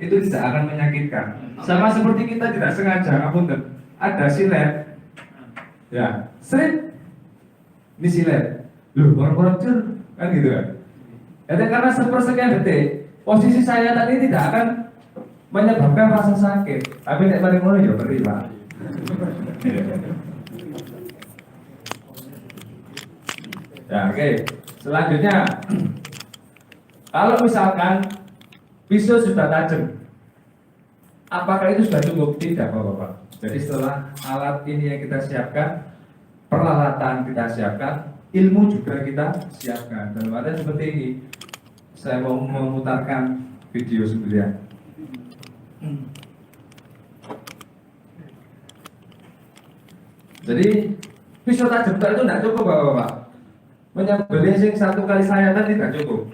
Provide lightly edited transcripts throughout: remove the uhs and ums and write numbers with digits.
itu tidak akan menyakitkan. Sama seperti kita tidak sengaja, ngapunten, ada silet, ya, seret, ini silet, loh, orang-orang kan gitu kan. Jadi karena sepersekian detik, posisi saya tadi tidak akan menyebabkan rasa sakit, tapi nek mari ngono ya beri Pak. Ya, oke. Selanjutnya, kalau misalkan pisau sudah tajam, apakah itu sudah cukup? Tidak, Bapak-Bapak. Jadi setelah alat ini yang kita siapkan, peralatan kita siapkan, ilmu juga kita siapkan. Dalam artian seperti ini, saya mau memutarkan video sebelumnya. Jadi pisau tajam itu tidak cukup, Bapak-Bapak. Menyembelih sing 1 kali sayatan tidak cukup.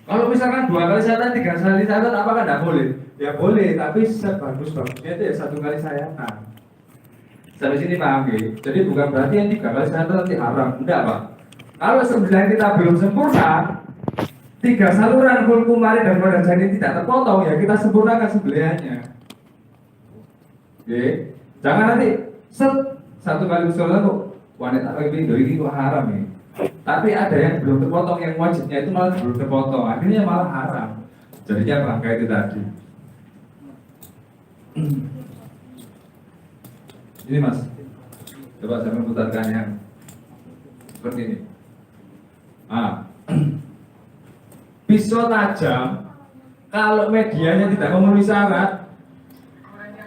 Kalau misalkan 2 kali sayatan, 3 kali sayatan, apakah tidak boleh? Ya boleh, tapi sebagus-bagusnya itu ya 1 kali sayatan. Sampai sini paham ya? Jadi bukan berarti yang 3 kali sayatan nanti haram, enggak Pak. Kalau sembelihan kita belum sempurna, 3 saluran full kumari dan pada janin tidak terpotong, ya kita sempurnakan sembelihannya. Oke, jangan nanti 1 kali sholat kok wanita ini kok haram ya. Tapi ada yang belum terpotong, yang wajibnya itu malah belum terpotong, akhirnya malah haram. Jadinya bangga itu tadi. Ini Mas, coba saya memutarkan yang seperti ini. Pisau tajam, kalau medianya tidak memenuhi syarat,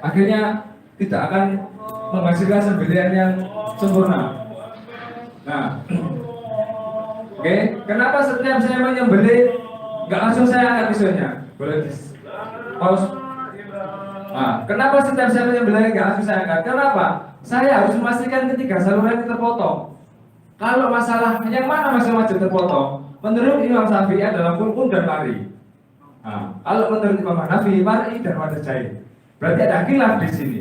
akhirnya tidak akan menghasilkan sembelihan yang sempurna. Nah, oke, kenapa setiap saya menyembelih nggak langsung saya angkat pisaunya? Boleh pause. Kenapa setiap saya menyembelih nggak langsung saya angkat? Kenapa? Saya harus memastikan ketiga saluran itu terpotong. Kalau masalah yang mana masalah wajib terpotong? Menurut Imam Syafi'i adalah kulkun dan mari. Kalau menurut Imam Hanafi, mari dan wadah jahit. Berarti ada khilaf di sini.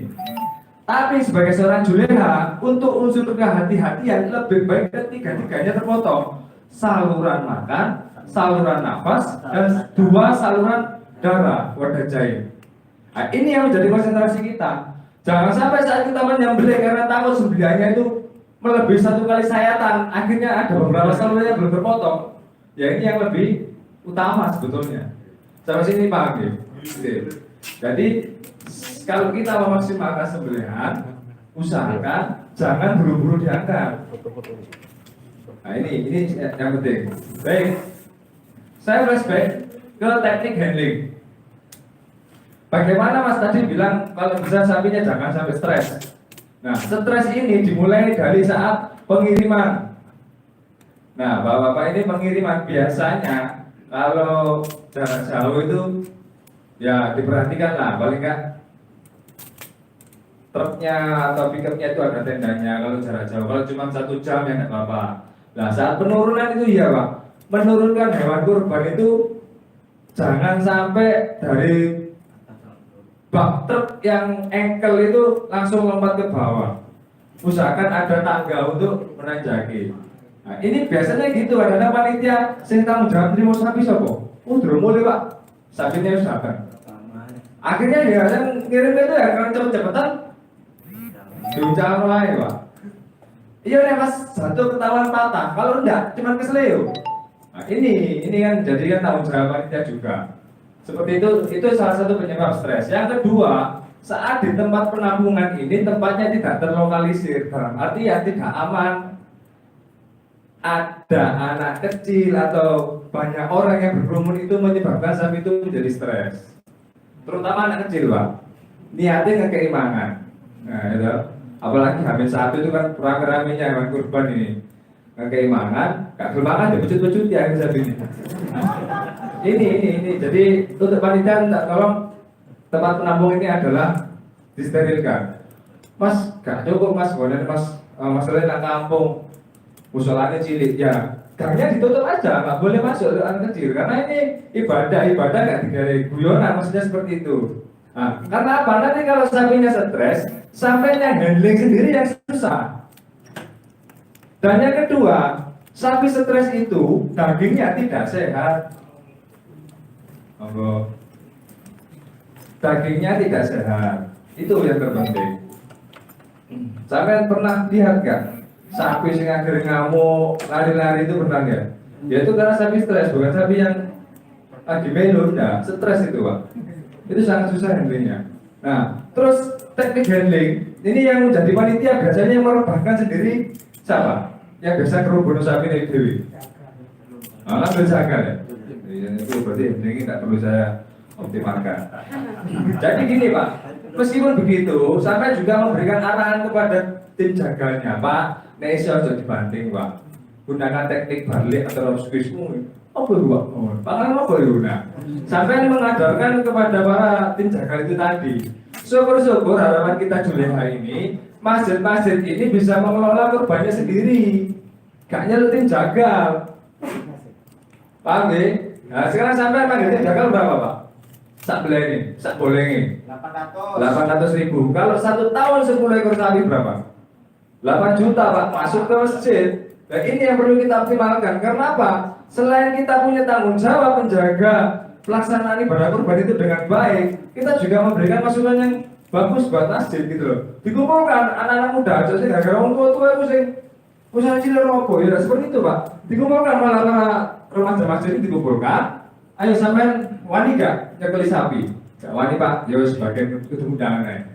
Tapi sebagai seorang juleha, untuk unsur kehati-hatian lebih baik ketiga-tiganya terpotong. Saluran makan, saluran nafas, dan 2 saluran darah, wadah jahit. Nah, ini yang menjadi konsentrasi kita. Jangan sampai saat kita menyembelih karena takut sembelihannya itu melebihi 1 kali sayatan, akhirnya ada beberapa saluran yang belum terpotong. Ya ini yang lebih utama sebetulnya. Sampai sini paham ya? Jadi kalau kita memaksimalkan sembelihan, usahakan jangan buru-buru diangkat. Nah ini yang penting. Baik, saya flashback ke teknik handling. Bagaimana Mas tadi bilang kalau bisa sapinya jangan sampai stres. Nah, stres ini dimulai dari saat pengiriman. Nah, Bapak-bapak ini pengiriman biasanya kalau jarak jauh itu ya diperhatikan lah, paling nggak truknya atau pickupnya itu ada tendanya kalau jarak jauh. Kalau cuma 1 jam ya nggak apa-apa. Nah, saat penurunan itu ya Pak, menurunkan hewan kurban itu jangan sampai dari bak truk yang engkel itu langsung lompat ke bawah. Usahakan ada tangga untuk menanjaki. Nah, ini biasanya gitu, ada panitia sing tanggung jawab terima sapi sopo. Udah mulai Pak, sapinya usahakan. Akhirnya ya yang ngirim itu ya karena cepet-cepetan diucapkan lain Pak. Iya nih Mas, 1 ketahuan patah, kalau enggak cuma keseleo. Nah ini kan jadikan tanggung jawab panitia juga. Seperti itu salah satu penyebab stres. Yang kedua, saat di tempat penampungan ini tempatnya tidak terlokalisir, dalam arti ya tidak aman. Ada anak kecil atau banyak orang yang berkerumun itu menyebabkan sapi itu menjadi stres. Terutama anak kecil Pak, niatnya keimangan. Nah itu, apalagi hamil 1 itu kan rame-ramenya hewan kurban ini. Keimangan, gak bermakan ya pecut-pecut ya sapi ini. Ini jadi untuk panitia tolong tempat penampung ini adalah disterilkan. Mas gak cukup Mas, boleh Mas masalahnya kampung musolanya cilik ya gangnya ditutup aja, nggak boleh masuk anak kecil karena ini ibadah nggak digaya guyonan, maksudnya seperti itu. Nah, karena apa? Nanti kalau sapinya stres, sapinya handling sendiri yang susah. Dan yang kedua, sapi stres itu dagingnya tidak sehat. dagingnya tidak sehat. Itu yang terpenting. Sampai pernah lihat nggak sapi yang akhirnya ngamuk, lari-lari itu pernah nggak? Ya itu karena sapi stres, bukan sapi yang lagi melo, enggak, stres itu Pak. Itu sangat susah handlingnya. Nah, terus teknik handling ini yang menjadi panitia biasanya yang merebahkan sendiri siapa? Yang biasa kerubun sapi dari dewi. Ngambil jaga ya. Itu berarti handlingnya nggak perlu saya optimalkan. Jadi gini Pak, meskipun begitu, sampai juga memberikan arahan kepada tim jaganya, Pak. Nek iso aja dibanting Pak. Gunakan teknik balik atau rope squeeze. Apa itu Pak? Pangan apa itu? Nah, sampai mengajarkan kepada para tim jaga itu tadi. Syukur-syukur harapan kita Juleha ini, masjid-masjid ini bisa mengelola kurbannya sendiri. Gak nyelutin jagal. Paham ya? Nah sekarang sampai panggil tim jagal berapa Pak? Sak beleni, sak bolengi 800.000. Kalau 1 tahun 10 ekor sapi berapa? 8 juta Pak, masuk ke masjid. Nah ini yang perlu kita optimalkan. Karena apa? Selain kita punya tanggung jawab menjaga pelaksanaan ibadah kurban itu dengan baik, kita juga memberikan masukan yang bagus buat masjid gitu loh. Dikumpulkan anak-anak muda aja sih, gara-gara orang tua itu sing usaha cilik rokok ya seperti itu Pak. Dikumpulkan malah remaja masjid ini dikumpulkan. Ayo sampean wani gak nyekeli sapi? Gak wani Pak, ya sebagian itu undangan aja.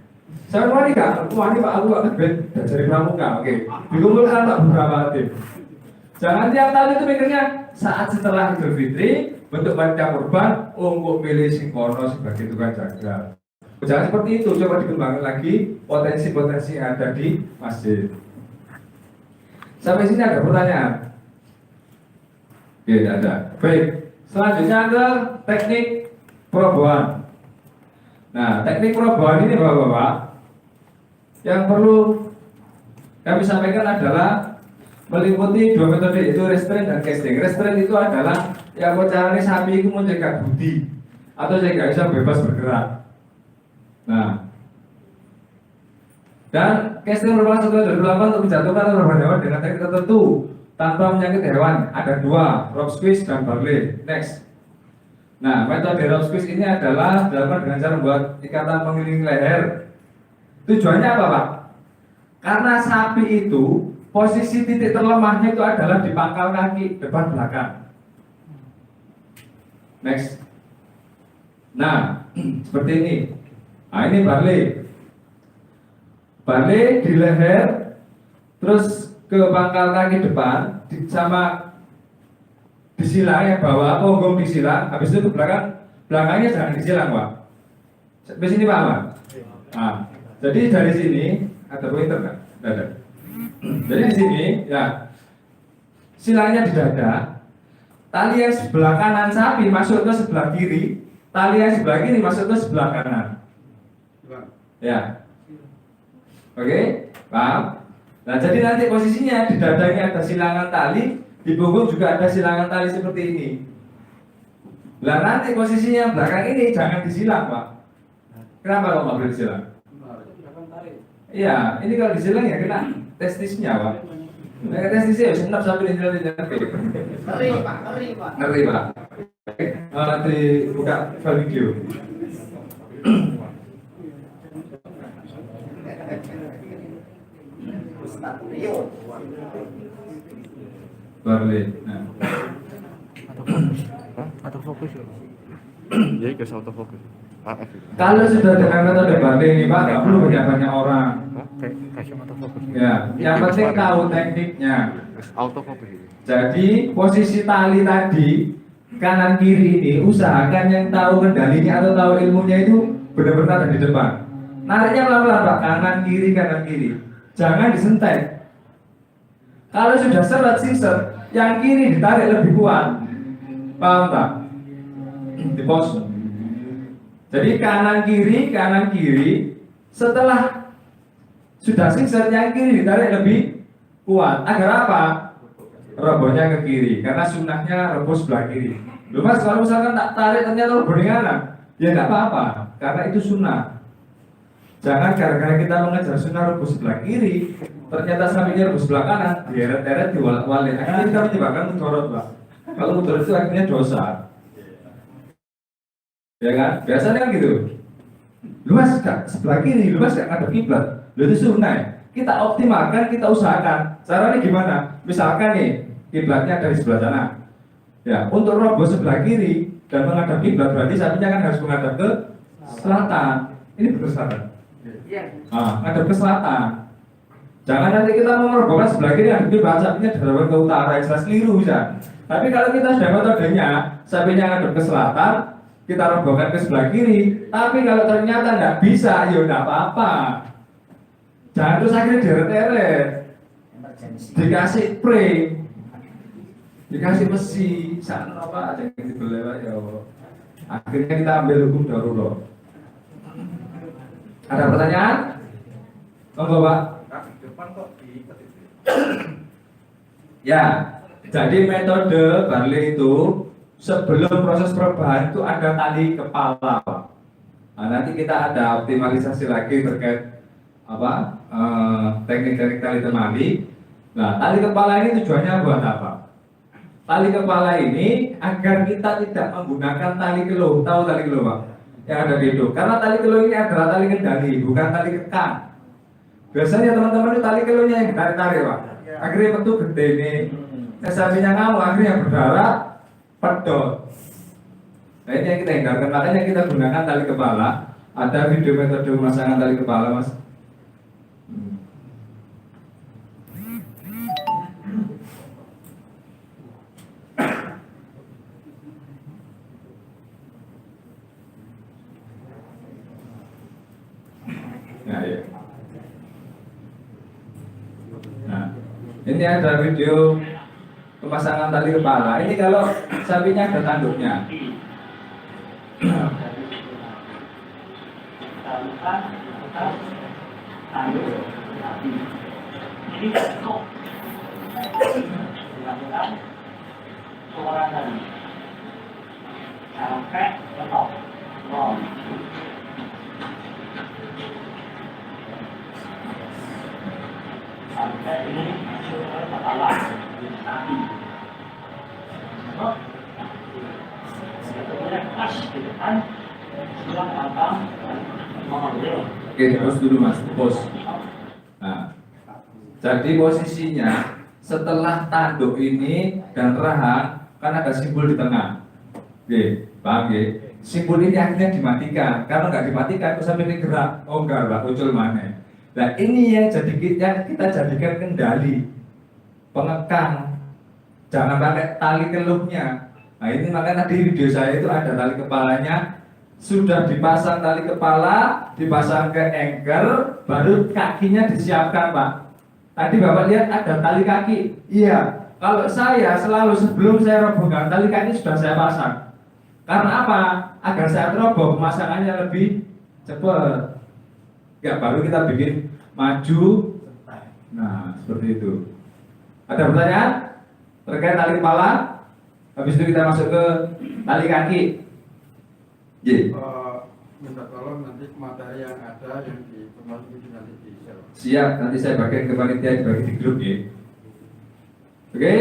Saya wani gak? Wani Pak, aku gak kebet dari pramuka. Oke, dikumpulkan Pak beberapa tim. Jangan tiap tahun itu mikirnya saat setelah Idul Fitri bentuk panitia kurban untuk milih singkono sebagai tukang jaga. Jangan seperti itu, coba dikembangkan lagi potensi-potensi yang ada di masjid. Sampai sini ada pertanyaan? Oke, ada. Baik, selanjutnya ada teknik perobohan. Nah, teknik perobohan ini Bapak-Bapak yang perlu kami sampaikan adalah meliputi 2 metode, yaitu restraint dan casting. Restraint itu adalah yang caranya sapi itu mencegah budi atau cegah bisa bebas bergerak. Nah, dan casting merupakan satu dari dilakukan untuk menjatuhkan korban hewan dengan teknik tertentu tanpa menyakiti hewan. Ada 2, rope squeeze dan barley. Next. Nah, metode rope squeeze ini adalah dilakukan dengan cara membuat ikatan mengelilingi leher. Tujuannya apa Pak? Karena sapi itu posisi titik terlemahnya itu adalah di pangkal kaki depan belakang. Next. Nah, seperti ini. Nah, ini barley. Barley di leher, terus ke pangkal kaki depan, sama disilang yang bawah, punggung disilang. Habis itu ke belakang, belakangnya jangan disilang Pak. Sampai sini Pak Ahmad. Nah, jadi dari sini ada pointer kan? Ada. Jadi di sini ya silangnya di dada, tali yang sebelah kanan sapi masuk ke sebelah kiri, tali yang sebelah kiri masuk ke sebelah kanan. Ya, oke, paham? Nah jadi nanti posisinya di dadanya ada silangan tali, di punggung juga ada silangan tali seperti ini. Nah nanti posisinya belakang ini jangan disilang Pak. Kenapa kok nggak boleh disilang? Iya, ini kalau disilang ya kena testisnya Pak. Nah, testisnya ya senap sampai disilang. Ngeri Pak. Ngeri Pak. Nanti buka file video. Barley. Nah. Autofokus. Jadi ke autofokus. Kalau sudah dengan metode barley ini Pak, nggak perlu banyak orang. Kasih autofokus. Ya, yang penting tahu tekniknya. Autofokus. Jadi posisi tali tadi kanan kiri ini usahakan yang tahu kendalinya atau tahu ilmunya itu benar-benar ada di depan. Nariknya pelan-pelan Pak, kanan kiri. Jangan disentek. Kalau sudah seret sisir, yang kiri ditarik lebih kuat. Paham tak? Di pos. Jadi kanan kiri. Setelah sudah sisir, yang kiri ditarik lebih kuat. Agar apa? Robohnya ke kiri. Karena sunnahnya roboh sebelah kiri. Loh Mas, kalau misalkan tak tarik ternyata roboh di kanan, ya nggak apa-apa. Karena itu sunnah. Jangan gara-gara kita mengejar sunnah roboh sebelah kiri, ternyata sapinya roboh sebelah kanan, dieret-eret, diwalek-walik. Akhirnya kita menyebabkan mudorot Pak. Kalau mudorot itu akhirnya dosa. Ya kan? Biasanya kan gitu. luas gak sebelah kiri, luas gak ngadep kiblat. Lalu itu sunnah. Kita optimalkan, kita usahakan. Caranya gimana? Misalkan nih kiblatnya dari sebelah sana. Ya, untuk roboh sebelah kiri dan menghadap kiblat berarti sapinya kan harus menghadap ke selatan. Ini betul selatan. Ngadep ke selatan. Jangan nanti kita mau merobohkan sebelah kiri, ngadep kiblat, sapinya dihadapkan ke utara, jelas keliru bisa. Tapi kalau kita sudah metodenya, sapinya ngadep ke selatan, kita robohkan ke sebelah kiri. Tapi kalau ternyata nggak bisa, ya nggak apa-apa. Jangan terus akhirnya deret-deret. Dikasih spray, dikasih besi, sana apa aja yang dibeli ya. Akhirnya kita ambil hukum darurat. Ada pertanyaan? Monggo Pak. Ya, jadi metode Barley itu sebelum proses perubahan itu ada tali kepala. Nah, nanti kita ada optimalisasi lagi terkait apa teknik-teknik tali temali. Nah, tali kepala ini tujuannya buat apa? Tali kepala ini agar kita tidak menggunakan tali kelo. Tahu tali kelo Pak? Yang ada di itu. Karena tali kelo ini adalah tali kendali, bukan tali kekang. Biasanya teman-teman itu tali kelonya yang ditarik-tarik Pak. Akhirnya metu gede ini. Sapinya ngamuk, akhirnya berdarah, pedot. Nah ini yang kita hindarkan, makanya kita gunakan tali kepala. Ada video metode pemasangan tali kepala Mas. Nah, ya. Nah, ini ada video pemasangan tali kepala. Ini kalau sapinya ada tanduknya. Jadi cukup dilakukan suara tadi sampai letok. Sampai ini suara kepala kaki. Sebetulnya pas di depan sudah gampang mengambil. Oke, terus dulu Mas, pos. Nah, jadi posisinya setelah tanduk ini dan rahang kan ada simpul di tengah. Oke, paham ya? Simpul ini akhirnya dimatikan. Kalau nggak dimatikan, terus sampai ini gerak. Oh enggak, Pak, muncul mana? Nah ini yang kita jadikan kendali pengekang. Jangan pakai tali keluhnya. Nah ini makanya tadi video saya itu ada tali kepalanya, sudah dipasang tali kepala, dipasang ke anchor, baru kakinya disiapkan Pak. Tadi Bapak lihat ada tali kaki. Iya, kalau saya selalu sebelum saya robohkan tali kaki sudah saya pasang. Karena apa? Agar saya roboh pemasangannya lebih cepat. Ya baru kita bikin maju. Nah seperti itu. Ada pertanyaan terkait tali kepala? Habis itu kita masuk ke tali kaki. Minta tolong nanti materi yang ada yang di tempat ini nanti di share. Siap, nanti saya bagian ke panitia dibagi di grup ya. Oke?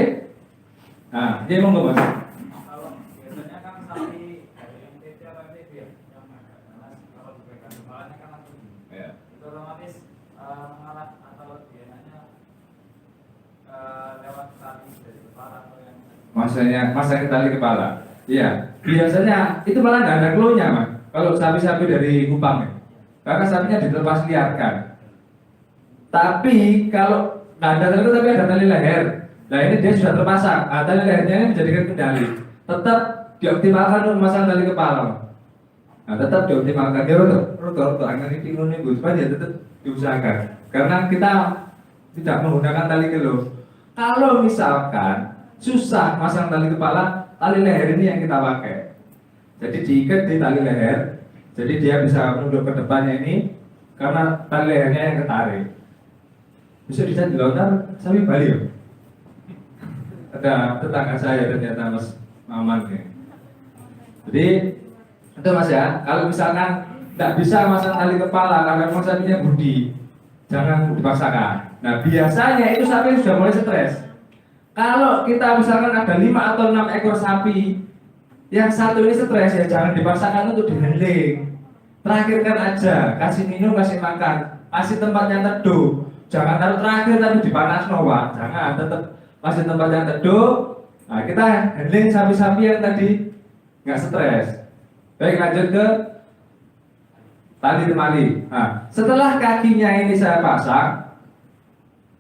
Nah, ini monggo Mas. Kalau biasanya kan sapi dari NTT atau NTB ya, yang agak panas, kalau dipegang kepalanya kan langsung Ya. itu otomatis mengalah atau biasanya lewat tali dari kepala atau yang Masanya tali kepala. Iya, biasanya itu malah nggak ada klonya Mas. Kalau sapi-sapi dari Kupang ya. Karena sapinya dilepas liarkan. Tapi kalau nggak ada tali tapi ada tali leher. Nah ini dia sudah terpasang. Nah, tali lehernya ini menjadikan kendali. Tetap dioptimalkan untuk memasang tali kepala. Nah tetap dioptimalkan. Ya rotor angin ini gue supaya tetap diusahakan. Karena kita tidak menggunakan tali kilo. Kalau misalkan susah masang tali kepala, tali leher ini yang kita pakai. Jadi diikat di tali leher, jadi dia bisa menunduk ke depannya ini karena tali lehernya yang ketarik. Bisa dilihat di lautan, sapi Bali ya. Ada tetangga saya ternyata Mas Maman ya. Jadi itu Mas ya, kalau misalkan tidak bisa masang tali kepala karena memang sapinya budi, jangan dipaksakan. Nah biasanya itu sapi sudah mulai stres. Kalau kita misalkan ada 5 atau 6 ekor sapi, yang satu ini stres ya jangan dipaksakan untuk dihandling. terakhirkan aja, kasih minum, kasih makan, kasih tempat yang teduh. Jangan taruh terakhir tapi dipanas Pak. Jangan, tetap kasih tempat yang teduh. Nah, kita handling sapi-sapi yang tadi nggak stres. Baik, lanjut ke tali temali. Nah, setelah kakinya ini saya pasang,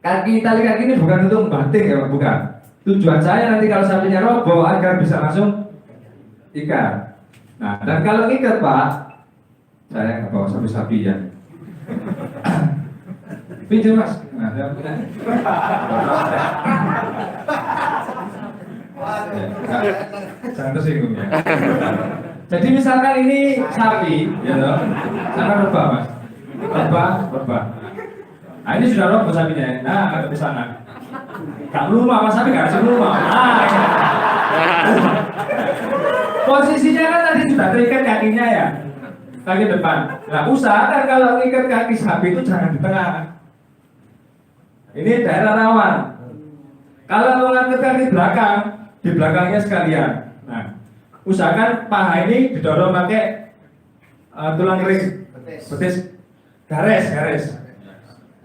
tali kaki ini bukan untuk membanting ya Pak, bukan. Tujuan saya nanti kalau sapinya roboh agar bisa langsung ikat. Nah, dan kalau ikat Pak, saya nggak bawa sapi-sapi ya. Pinjam Mas. Nah, saya punya. Jangan tersinggung ya. Jadi misalkan ini sapi, ya toh, sana rebah Mas, rebah. Nah ini sudah roboh sapinya. Nah ada di sana. Gak melumah Mas, sapi gak harus melumah. Nah, ya. Posisinya kan tadi sudah terikat kakinya ya, kaki depan. Nah usahakan kalau ikat kaki sapi itu jangan di tengah. Ini daerah rawan. Kalau mengangkat kaki belakang, di belakangnya sekalian. Nah, usahakan paha ini didorong pakai tulang ring, betis, garis.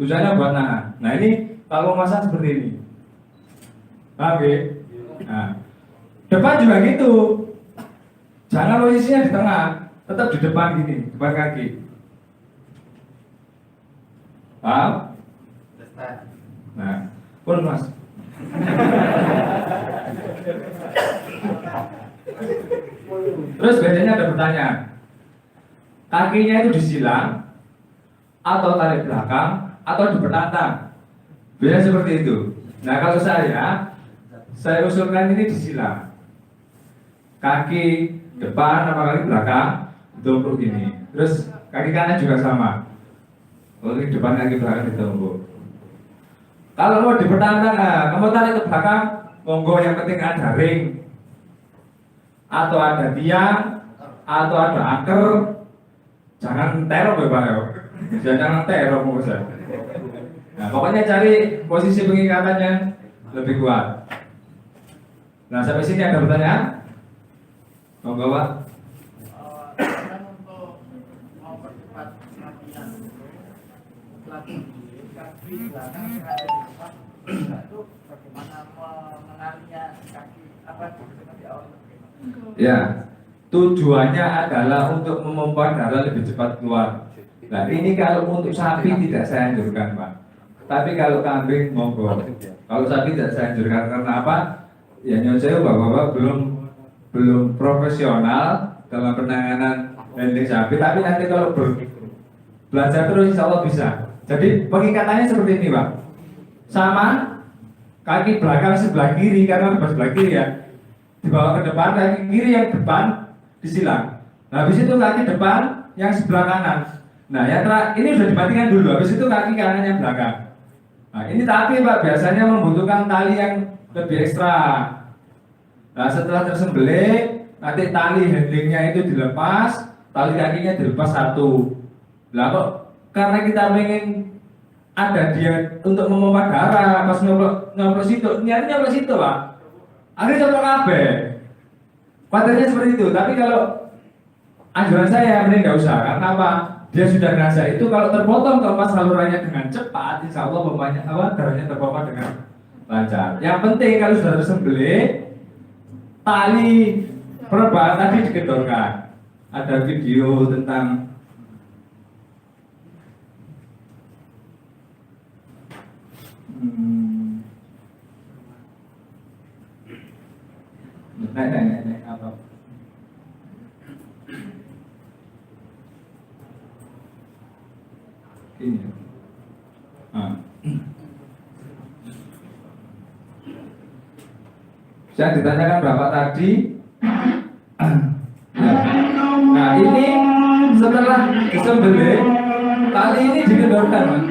Tujuannya buat nahan. Nah ini kalau masak seperti ini. Oke. Nah, depan juga gitu. Jangan posisinya di tengah, tetap di depan gini, depan kaki. Paham? Nah, pun Mas. Terus biasanya ada pertanyaan, kakinya itu disilang atau tarik belakang atau dipenantang? Biasanya seperti itu. Nah kalau saya usulkan ini disilang. Kaki depan apa kaki belakang ditumpuk gini. Terus kaki kanan juga sama. Kaki depan kaki belakang ditumpuk. Kalau mau dipenantang, nah, kamu tarik ke belakang, monggo, yang penting ada ring, atau ada tiang, atau ada angker. Jangan teror ya Pak ya. Jangan teror maksudnya. Nah pokoknya cari posisi pengikatan yang lebih kuat. Nah sampai sini ada pertanyaan? Monggo Pak. Untuk mempercepat latihan kaki belakang yang ada di depan itu bagaimana mengenalinya kaki apa di awal? Ya, tujuannya adalah untuk memompa darah lebih cepat keluar. Nah ini kalau untuk sapi tidak saya anjurkan Pak. Tapi kalau kambing monggo. Kalau sapi tidak saya anjurkan karena apa? Ya nyonsewu bapak-bapak belum profesional dalam penanganan handling sapi. Tapi nanti kalau belajar terus insya Allah bisa. Jadi pengikatannya seperti ini Pak. Sama kaki belakang sebelah kiri karena sebelah kiri ya. Dibawa ke depan, kaki kiri yang depan disilang. Nah, habis itu kaki depan yang sebelah kanan. Nah, ini sudah dimatikan dulu. Habis itu kaki kanan yang belakang. Nah, ini tapi Pak biasanya membutuhkan tali yang lebih ekstra. Nah, setelah tersembelih, nanti tali handlingnya itu dilepas, tali kakinya dilepas satu. Nah, kok karena kita pengen ada dia untuk memompa darah pas nyoplos itu, niatnya nyoplos itu Pak. Akhirnya coba kabeh. Kuatirnya seperti itu. Tapi kalau anjuran saya mending nggak usah. Karena apa? Dia sudah ngerasa itu kalau terpotong kemas salurannya dengan cepat, insya Allah darahnya terpompa dengan lancar. Yang penting kalau sudah tersembelih, tali perebah tadi digedorkan. Ada video tentang Nek, apa? Ini. Saya ditanyakan Bapak tadi. Nah, ini setelah disembelih, tali ini digedorkan, Mas.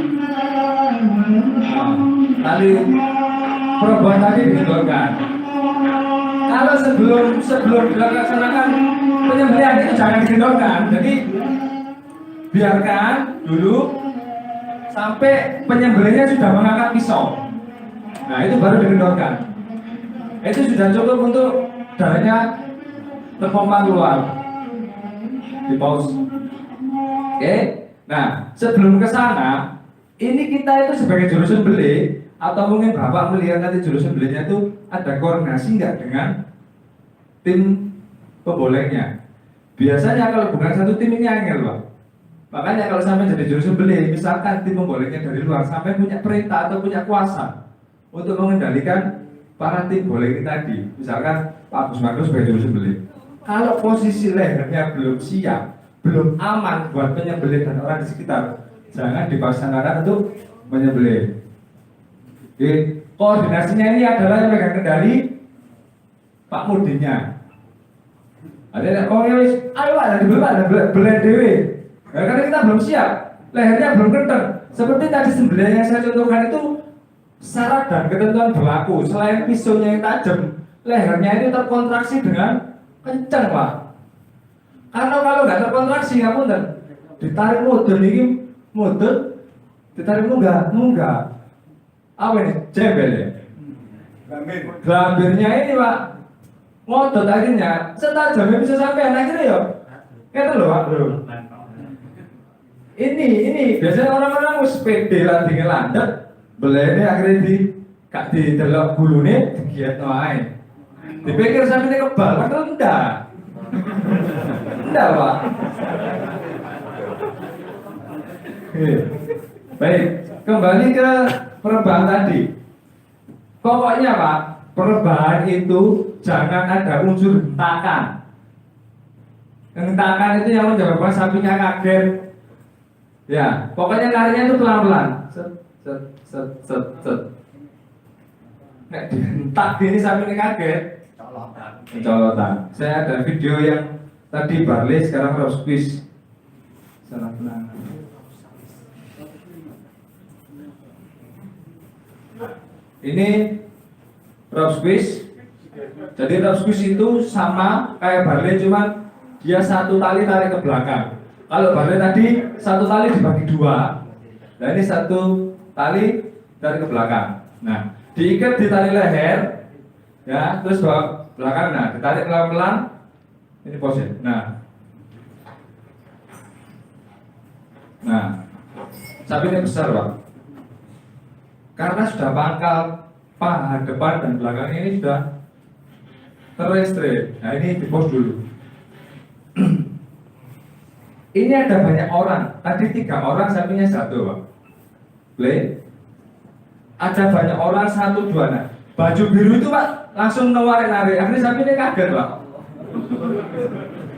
Tali perubahan tadi digedorkan. Kalau sebelum dilaksanakan penyembelihan itu jangan digendorkan. Jadi biarkan dulu sampai penyembelihnya sudah mengangkat pisau. Nah itu baru digendorkan. Itu sudah cukup untuk darahnya terpompa keluar. Di pause. Oke. Nah, sebelum ke sana, ini kita itu sebagai juru sembelih atau mungkin Bapak melihat nanti juru sembelihnya itu ada koordinasi nggak dengan tim pembolengnya? Biasanya kalau bukan satu tim ini angel, Pak. Makanya kalau sampai jadi juru sembelih, misalkan tim pembolengnya dari luar, sampai punya perintah atau punya kuasa untuk mengendalikan para tim boleh tadi. Misalkan Pak Agus Markus sebagai juru sembelih. Kalau posisi lehernya belum siap, belum aman buat penyembelih dan orang di sekitar, jangan dipaksanakan untuk menyembelih. Oke, koordinasinya ini adalah yang pegang kendali Pak Mudinya. Ada yang ayo ada dibeli, ada beli dewi. Karena kita belum siap, lehernya belum kencang. Seperti tadi sembelih yang saya contohkan itu syarat dan ketentuan berlaku. Selain pisaunya yang tajam, lehernya itu terkontraksi dengan kencang, Pak. Karena kalau nggak terkontraksi, ngapunten, ditarik mudun ini mudun, ditarik munggah. Apa ini? Jembel ya? Gambirnya ini, Pak, ngodot akhirnya. Setajamnya bisa sampai akhirnya ya. Kata loh, Pak, bro. Ini biasanya orang-orang sepede lagi ngelandet, belene akhirnya di delok gulune digiat wae. Dipikir sampe ini kebal, padahal enggak. Enggak, Pak. Baik, kembali ke perebahan tadi. Pokoknya, Pak, perebahan itu jangan ada unsur hentakan. Hentakan itu yang menyebabkan sapinya kaget. Ya, pokoknya larinya itu pelan-pelan. Set. Nek dihentak gini sampai kaget. Colotan. Saya ada video yang tadi Barley sekarang Rob Squeeze. Salah penangan. Ini Rob Squeeze. Jadi Rob Squeeze itu sama kayak Barley, cuman dia satu tali tarik ke belakang. Kalau Barley tadi satu tali dibagi dua, nah ini satu tali tarik ke belakang. Nah, diikat di tali leher, ya, terus bawa belakang. Nah, ditarik pelan-pelan. Ini pose. Nah, sapi ini besar, Pak. Karena sudah pangkal paha depan dan belakang ini sudah terrestrain. Nah, ini di pos dulu. Ini ada banyak orang. Tadi 3 orang, sapinya 1, Pak. Play. Ada banyak orang, 1, 2. Nah, baju biru itu, Pak, langsung narik. Akhirnya sapi ini kaget, Pak.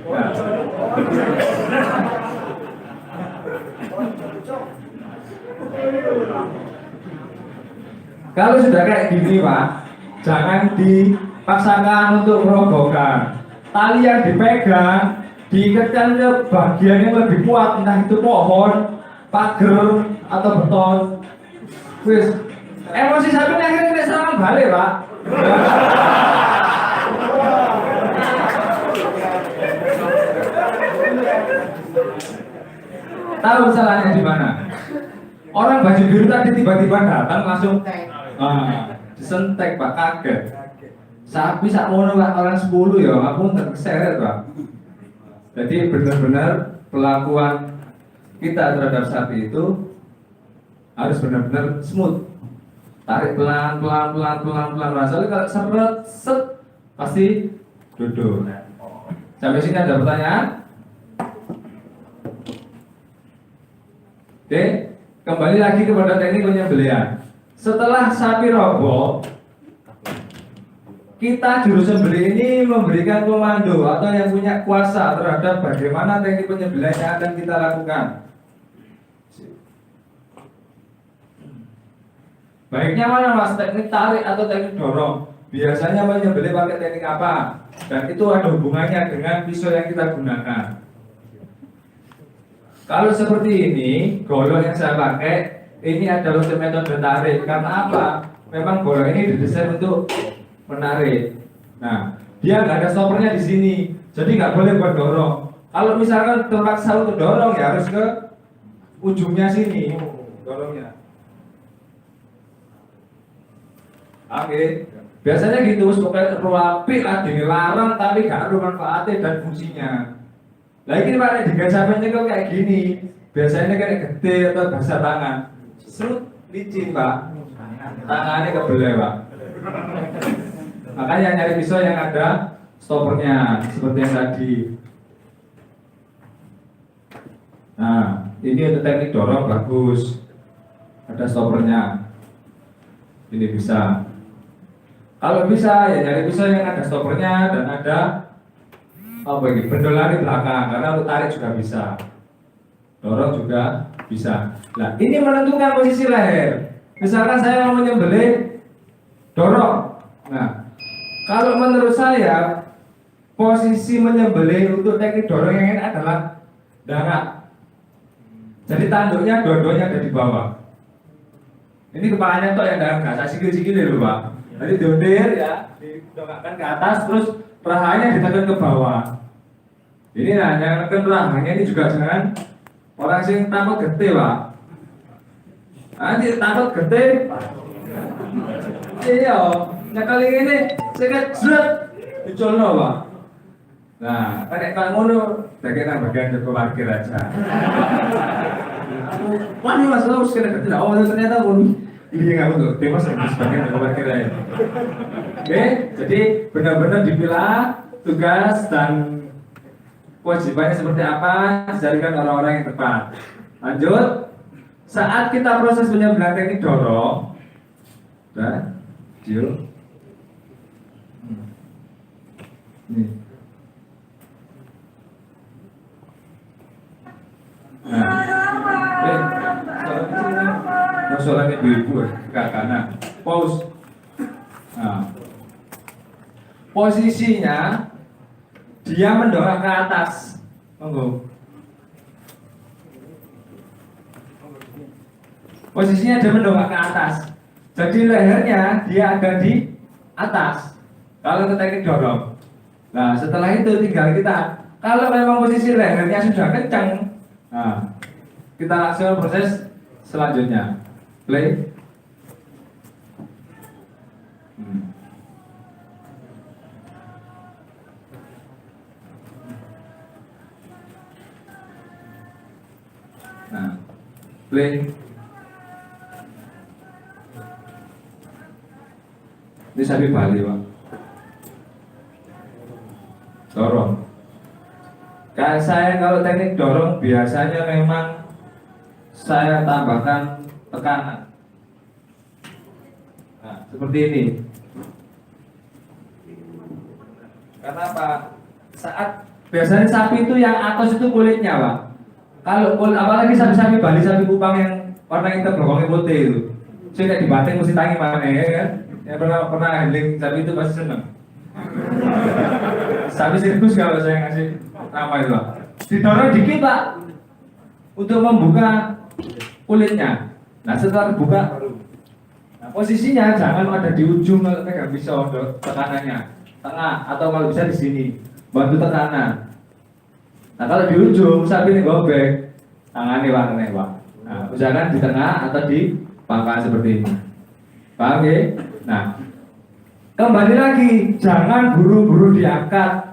Nah. Kalau sudah kayak gini, Pak, jangan dipaksakan untuk merobohkan. Tali yang dipegang diikatkan ke bagian yang lebih kuat, entah itu pohon, pagar, atau beton. Wis, emosi sapi ini akhirnya tidak serangan balik, Pak. Tahu salahnya di mana? Orang baju biru tadi tiba-tiba datang langsung disentek, Pak, kaget. Sapi sakmono, Pak, orang 10 ya, aku terseret, Pak. Jadi benar-benar pelakuan kita terhadap sapi itu harus benar-benar smooth. Tarik pelan. Soalnya kalau set pasti duduk. Sampai sini ada pertanyaan? Oke, kembali lagi kepada teknik penyembelihan. Setelah sapi roboh, kita juru sembelih ini memberikan komando atau yang punya kuasa terhadap bagaimana teknik penyembelihan yang akan kita lakukan. Baiknya mana, Mas? Teknik tarik atau teknik dorong? Biasanya menyembelih pakai teknik apa? Dan itu ada hubungannya dengan pisau yang kita gunakan. Kalau seperti ini, golok yang saya pakai ini adalah metode tarik. Karena apa? Memang golok ini didesain untuk menarik. Nah, dia nggak ada stoppernya di sini, jadi nggak boleh buat dorong. Kalau misalkan terpaksa untuk dorong, ya harus ke ujungnya sini dorongnya. Oke, biasanya gitu, supaya rapi lah, dilarang tapi nggak ada manfaatnya dan fungsinya. Lah ini Pak digas sampai nyekel kayak gini. Biasanya kayak gede atau basah tangan. Serut licin Pak. Tangannya kebelah Pak. Makanya nyari pisau yang ada stoppernya seperti yang tadi. Nah, ini untuk teknik dorong bagus. Ada stoppernya. Ini bisa. Kalau bisa ya nyari pisau yang ada stoppernya dan ada bendolan di belakang, karena untuk tarik juga bisa, dorong juga bisa. Nah ini menentukan posisi leher. Misalkan saya mau menyembelih, dorong. Nah kalau menurut saya posisi menyembelih untuk teknik dorong yang enak adalah dangak. Jadi tanduknya dua-duanya ada di bawah. Ini kepalanya tuh yang dangak, saya sikil-sikil dulu Pak. Jadi dondir ya, didongakkan ke atas, terus rahanya ditekan ke bawah. Ini hanya kan rahanya ini juga jangan orang sing takut gede Pak. Nanti takut gede. Iya, kali ini saya seret dicolno Pak. Nah, kalau ngono bagian Joko parkir aja. Wah ini masalah harus kena gede. Oh ternyata ngono. Ini nggak betul. Demas sebagian Joko parkir aja. Oke, jadi benar-benar dipilah tugas dan kewajibannya seperti apa dicarikan orang-orang yang tepat. Lanjut, saat kita proses penyembelihan teknik dorong, nah, ini. Nah, suara ibu-ibu ke kanan, pause. Nah, posisinya dia mendorong ke atas, monggo. Posisinya dia mendorong ke atas. Jadi lehernya dia ada di atas. Kalau kita teknik dorong. Nah setelah itu tinggal kita. Kalau memang posisi lehernya sudah kencang, nah kita langsung proses selanjutnya. Play. Nah, play. Ini sapi Bali Pak. Dorong. Kayak saya kalau teknik dorong biasanya memang saya tambahkan tekanan. Nah, seperti ini. Karena apa? Saat biasanya sapi itu yang atas itu kulitnya Pak. Kalau apalagi sapi-sapi Bali, sapi Kupang yang warna hitam bokongnya putih itu, saya kayak dibanting mesti tangi mana ya kan? Yang pernah handling sapi itu pasti seneng. Sapi sirkus kalau saya ngasih nama itu Pak. Didorong dikit Pak untuk membuka kulitnya. Nah setelah terbuka, nah, posisinya jangan ada di ujung kalau pegang pisau tekanannya, tengah atau kalau bisa di sini bantu tekanan. Nah kalau di ujung sapi ini gobek, tangannya warnanya Pak. Nah usahakan di tengah atau di pangkal seperti ini. Paham ya? Nah kembali lagi, jangan buru-buru diangkat.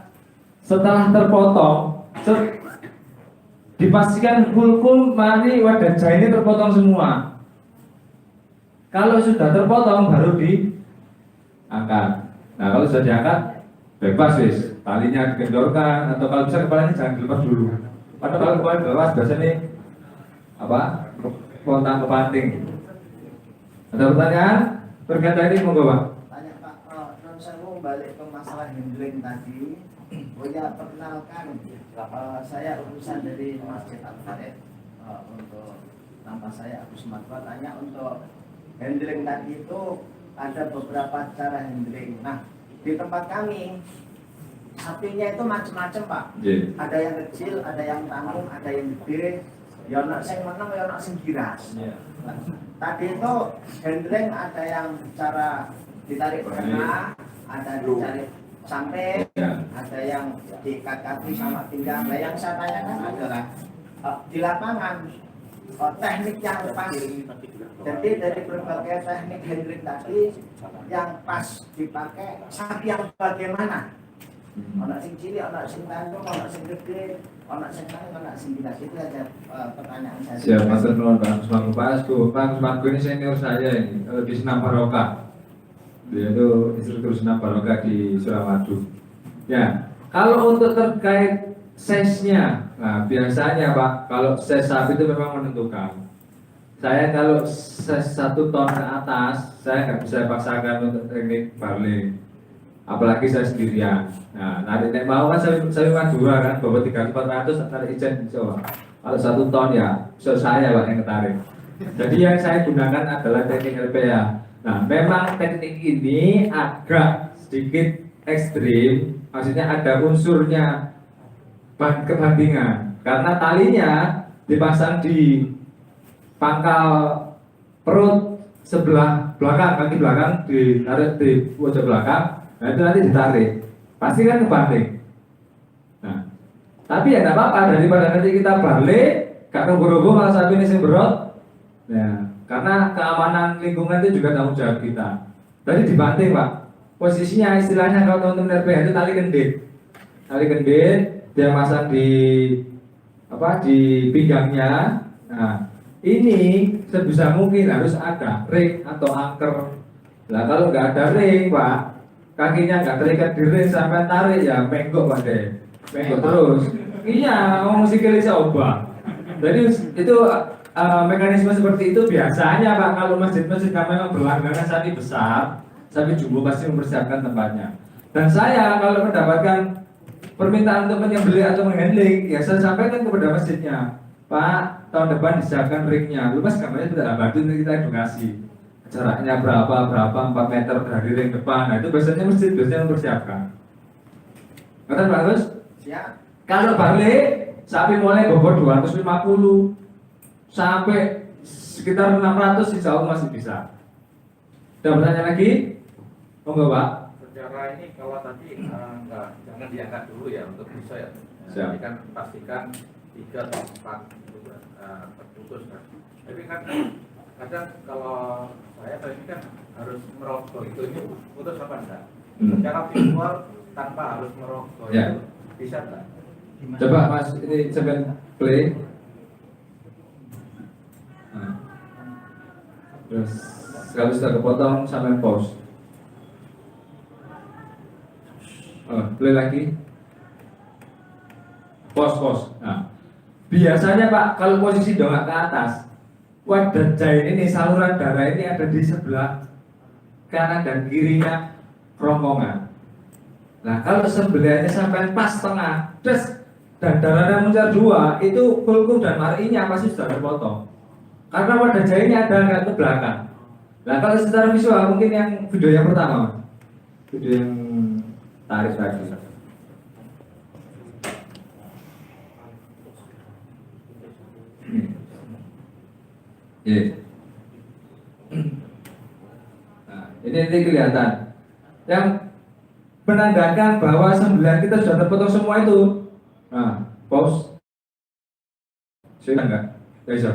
Setelah terpotong, dipastikan kulkum mani wadah ini terpotong semua. Kalau sudah terpotong baru diangkat. Nah kalau sudah diangkat bebas wis, talinya dikendorkan atau kalau bisa kepalanya jangan dilepas dulu. Atau kalau kepala dilepas biasanya apa? Pontang kepanting. Ada pertanyaan? Berkata ini monggo Pak. Tanya Pak, saya mau balik ke masalah handling tadi. Oh ya, perkenalkan, saya utusan dari Masjid Al-Farid. Untuk nama saya Agus Matwa. Tanya untuk handling tadi itu ada beberapa cara handling. Nah, di tempat kami sapinya itu macam-macam Pak. Yeah. Ada yang kecil, ada yang tanggung, ada yang gede. Ya nak sing menang, ya nak sing giras. Yeah. Tadi itu handling ada yang cara ditarik ke tengah, ada ditarik sampai, ada yang diikat kaki sama pinggang. Nah yang saya tanyakan adalah di lapangan teknik yang pas. Jadi dari berbagai teknik handling tadi yang pas dipakai sapi yang bagaimana? Anak sing cilik, anak sing tanggung, anak sing gede, anak sing kaya, anak sing tidak. Itu aja pertanyaan saya. Siap, Mas Nuwun Pak Kusmanku. Pak Kusmanku ini senior saya ini di Senam Barokah. Dia itu instruktur Senam Barokah di Suramadu. Ya, kalau untuk terkait size-nya, nah biasanya Pak, kalau size sapi itu memang menentukan. Saya kalau size 1 ton ke atas, saya nggak bisa paksakan untuk teknik barley. Apalagi saya sendirian. Nah, narik mau kan saya Madura kan, bawa 300-400 tarik ijen Jawa. Kalau 1 ton ya, saya Pak yang ketarik. Jadi yang saya gunakan adalah teknik LPA. Nah, memang teknik ini agak sedikit ekstrim, maksudnya ada unsurnya kebandingan. Karena talinya dipasang di pangkal perut sebelah belakang, kaki belakang ditarik di pojok belakang. Nah itu nanti ditarik, pasti kan kebanding. Nah, tapi ya tidak apa-apa, daripada nanti kita balik, gak rogo-rogo malah sapi ini sing berot. Ya, karena keamanan lingkungan itu juga tanggung jawab kita. Tadi dibanting Pak, posisinya istilahnya kalau teman-teman RPH itu tali kendit, dia masang di pinggangnya. Nah, ini sebisa mungkin harus ada ring atau anker. Nah kalau nggak ada ring Pak, kakinya nggak terikat di ring sampai tarik ya menggok Pak deh, menggok terus. Iya, mau sikile coba. Jadi itu mekanisme seperti itu biasanya Pak kalau masjid-masjid yang memang berlangganan sapi besar, sapi jumbo pasti mempersiapkan tempatnya. Dan saya kalau mendapatkan permintaan untuk menyembelih atau menghandling, ya saya sampaikan kepada masjidnya, Pak, tahun depan disiapkan ringnya. Lu Mas gambarnya tidak bantu kita edukasi. Jaraknya berapa 4 meter dari ring depan. Nah itu biasanya masjid mempersiapkan. Betul Pak Gus? Siap. Kalau balik sapi mulai bobot 250 sampai sekitar 600 insya Allah masih bisa. Ada pertanyaan lagi? Monggo Pak. Secara ini kalau tadi jangan diangkat dulu ya untuk bisa ya. Siap. Jadi kan pastikan 3 atau 4 terputus kan. Tapi kan kadang kalau saya ini kan harus merogoh ini putus apa enggak? Secara visual tanpa harus merogoh Ya. itu bisa enggak? Coba Mas ini sampai play. Nah. Terus kalau sudah kepotong sampai pause. Play lagi. Pause. Nah. Biasanya Pak kalau posisi dongak ke atas, wadah jahin ini saluran darah ini ada di sebelah kanan dan kirinya kerongkongan. Nah kalau sebelahnya sampai pas tengah, dan darahnya muncar 2, itu kulkum dan marinya pasti sudah terpotong. Karena wadah jahinnya ada nggak ke belakang. Nah kalau secara visual mungkin yang video yang pertama, video yang tarik tadi. Yeah. Nah, ini kelihatan yang menandakan bahwa sembilan kita sudah terpotong semua itu. Nah, pause. Sip enggak? Bisa.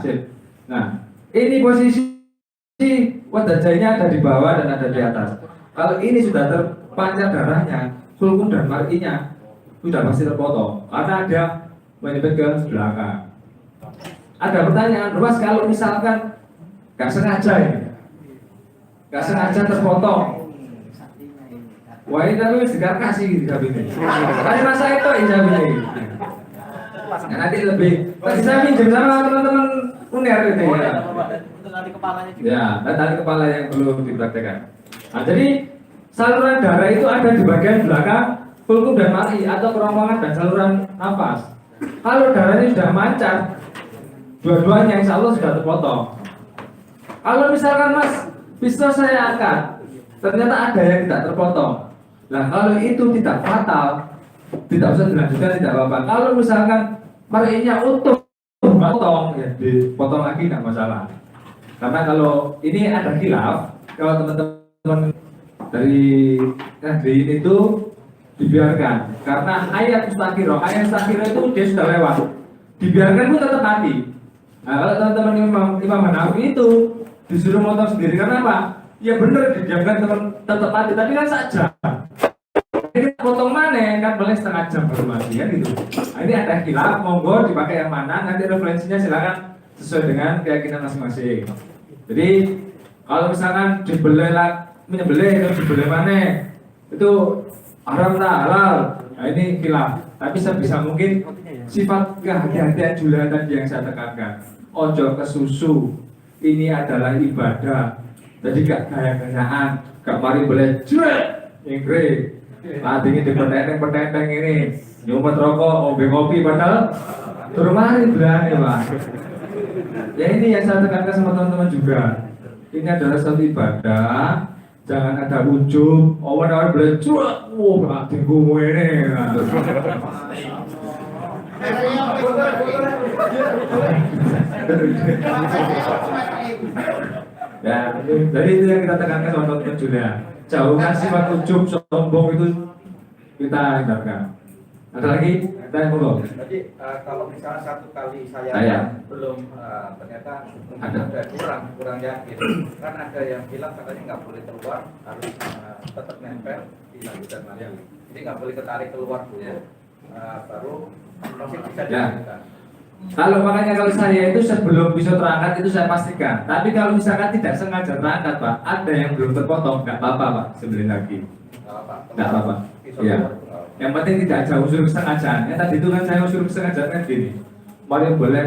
Sip. Nah, ini posisi wadah jahinya ada di bawah dan ada di atas. Kalau ini sudah terpancar darahnya, sulcum dan marinya sudah pasti terpotong karena ada menyebut ke belakang. Ada pertanyaan, Mas kalau misalkan nggak sengaja nggak sengaja terpotong, wah ini tapi dikarkasi gitu ini. Tadi masa itu ini. Nah, nanti lebih. Tadi saya pinjam sama teman-teman UNER itu ya. Untuk nanti kepalanya juga. Ya, tadi kepala yang perlu dipraktekkan. Nah, jadi saluran darah itu ada di bagian belakang kulkum dan mari atau kerongkongan dan saluran nafas. Kalau darahnya sudah mancar, dua-duanya insya Allah sudah terpotong. Kalau misalkan Mas, pistol saya angkat, ternyata ada yang tidak terpotong. Nah kalau itu tidak fatal, tidak usah dilanjutkan, tidak apa-apa. Kalau misalkan marinya utuh, potong, ya dipotong lagi tidak masalah. Karena kalau ini ada khilaf, kalau teman-teman dari NHDI itu dibiarkan, karena ayat mustakhiroh itu dia sudah lewat, dibiarkan pun tetap mati. Nah kalau teman-teman Imam Hanafi itu disuruh motong sendiri, karena apa? Ya benar didiamkan tetap mati, tapi kan saja kita potong mana kan boleh setengah jam baru mati kan gitu. Nah, ini ada khilaf, monggo dipakai yang mana, nanti referensinya silakan sesuai dengan keyakinan masing-masing. Jadi kalau misalkan dibeleh menyembelih atau dibeleh mana itu haram tak halal, nah ini khilaf. Tapi sebisa mungkin sifat kehati-hatian juga tadi yang saya tekankan. Ojo ke susu, ini adalah ibadah. Jadi gak gaya-gayaan, gak mari boleh jrek, ingkri. Tadi ini dipetenteng ini, nyumpet rokok, ombe kopi padahal turun mari berani Pak. Ya ini yang saya tekankan sama teman-teman juga. Ini adalah suatu ibadah, jangan ada ujub, awan-awan boleh jrek, wah tinggu ini. Ya, jadi itu yang kita tekankan sama teman-teman juga. Jauhkan sifat ujub, sombong itu kita hindarkan. Ada lagi? Kita monggo. Jadi kalau misalnya satu kali saya belum ternyata ada kurang yakin, kan ada yang bilang katanya nggak boleh keluar, harus tetap nempel di lanjutan lagi. Jadi nggak boleh ketarik keluar dulu, baru masih bisa dilanjutkan. Kalau makanya kalau saya itu sebelum pisau terangkat itu saya pastikan. Tapi kalau misalkan tidak sengaja terangkat Pak, ada yang belum terpotong, nggak apa-apa Pak, sembelih lagi. Nggak apa-apa. Iya. Yang penting tidak ada unsur kesengajaan. Yang tadi itu kan saya unsur kesengajaan kan gini. Mari boleh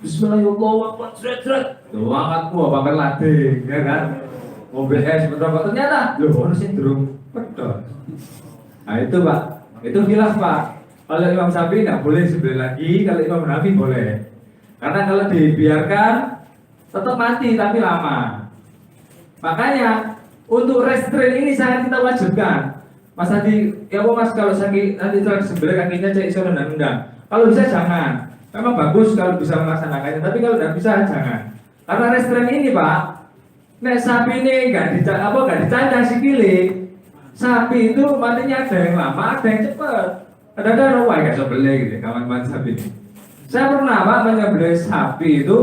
Bismillahirrahmanirrahim. Tuh angkatku apa lading, ya kan? Mobil es berapa ternyata, loh ono sing durung pedot. Nah itu Pak, itu khilaf Pak. Kalau Imam Syafi'i nggak boleh sembelih lagi, kalau Imam Hanafi boleh. Karena kalau dibiarkan tetap mati tapi lama. Makanya untuk restrain ini sangat kita wajibkan. Mas Hadi, ya Mas kalau sakit nanti setelah sembelih kakinya cek iso nendang. Kalau bisa jangan. Memang bagus kalau bisa melaksanakannya, tapi kalau tidak bisa jangan. Karena restrain ini Pak, nek sapi ini nggak dicanda sikile. Sapi itu matinya ada yang lama, ada yang cepat. Kadang-kadang wah nggak sembelih gitu, kawan-kawan sapi ini. Saya pernah Pak menyembelih sapi itu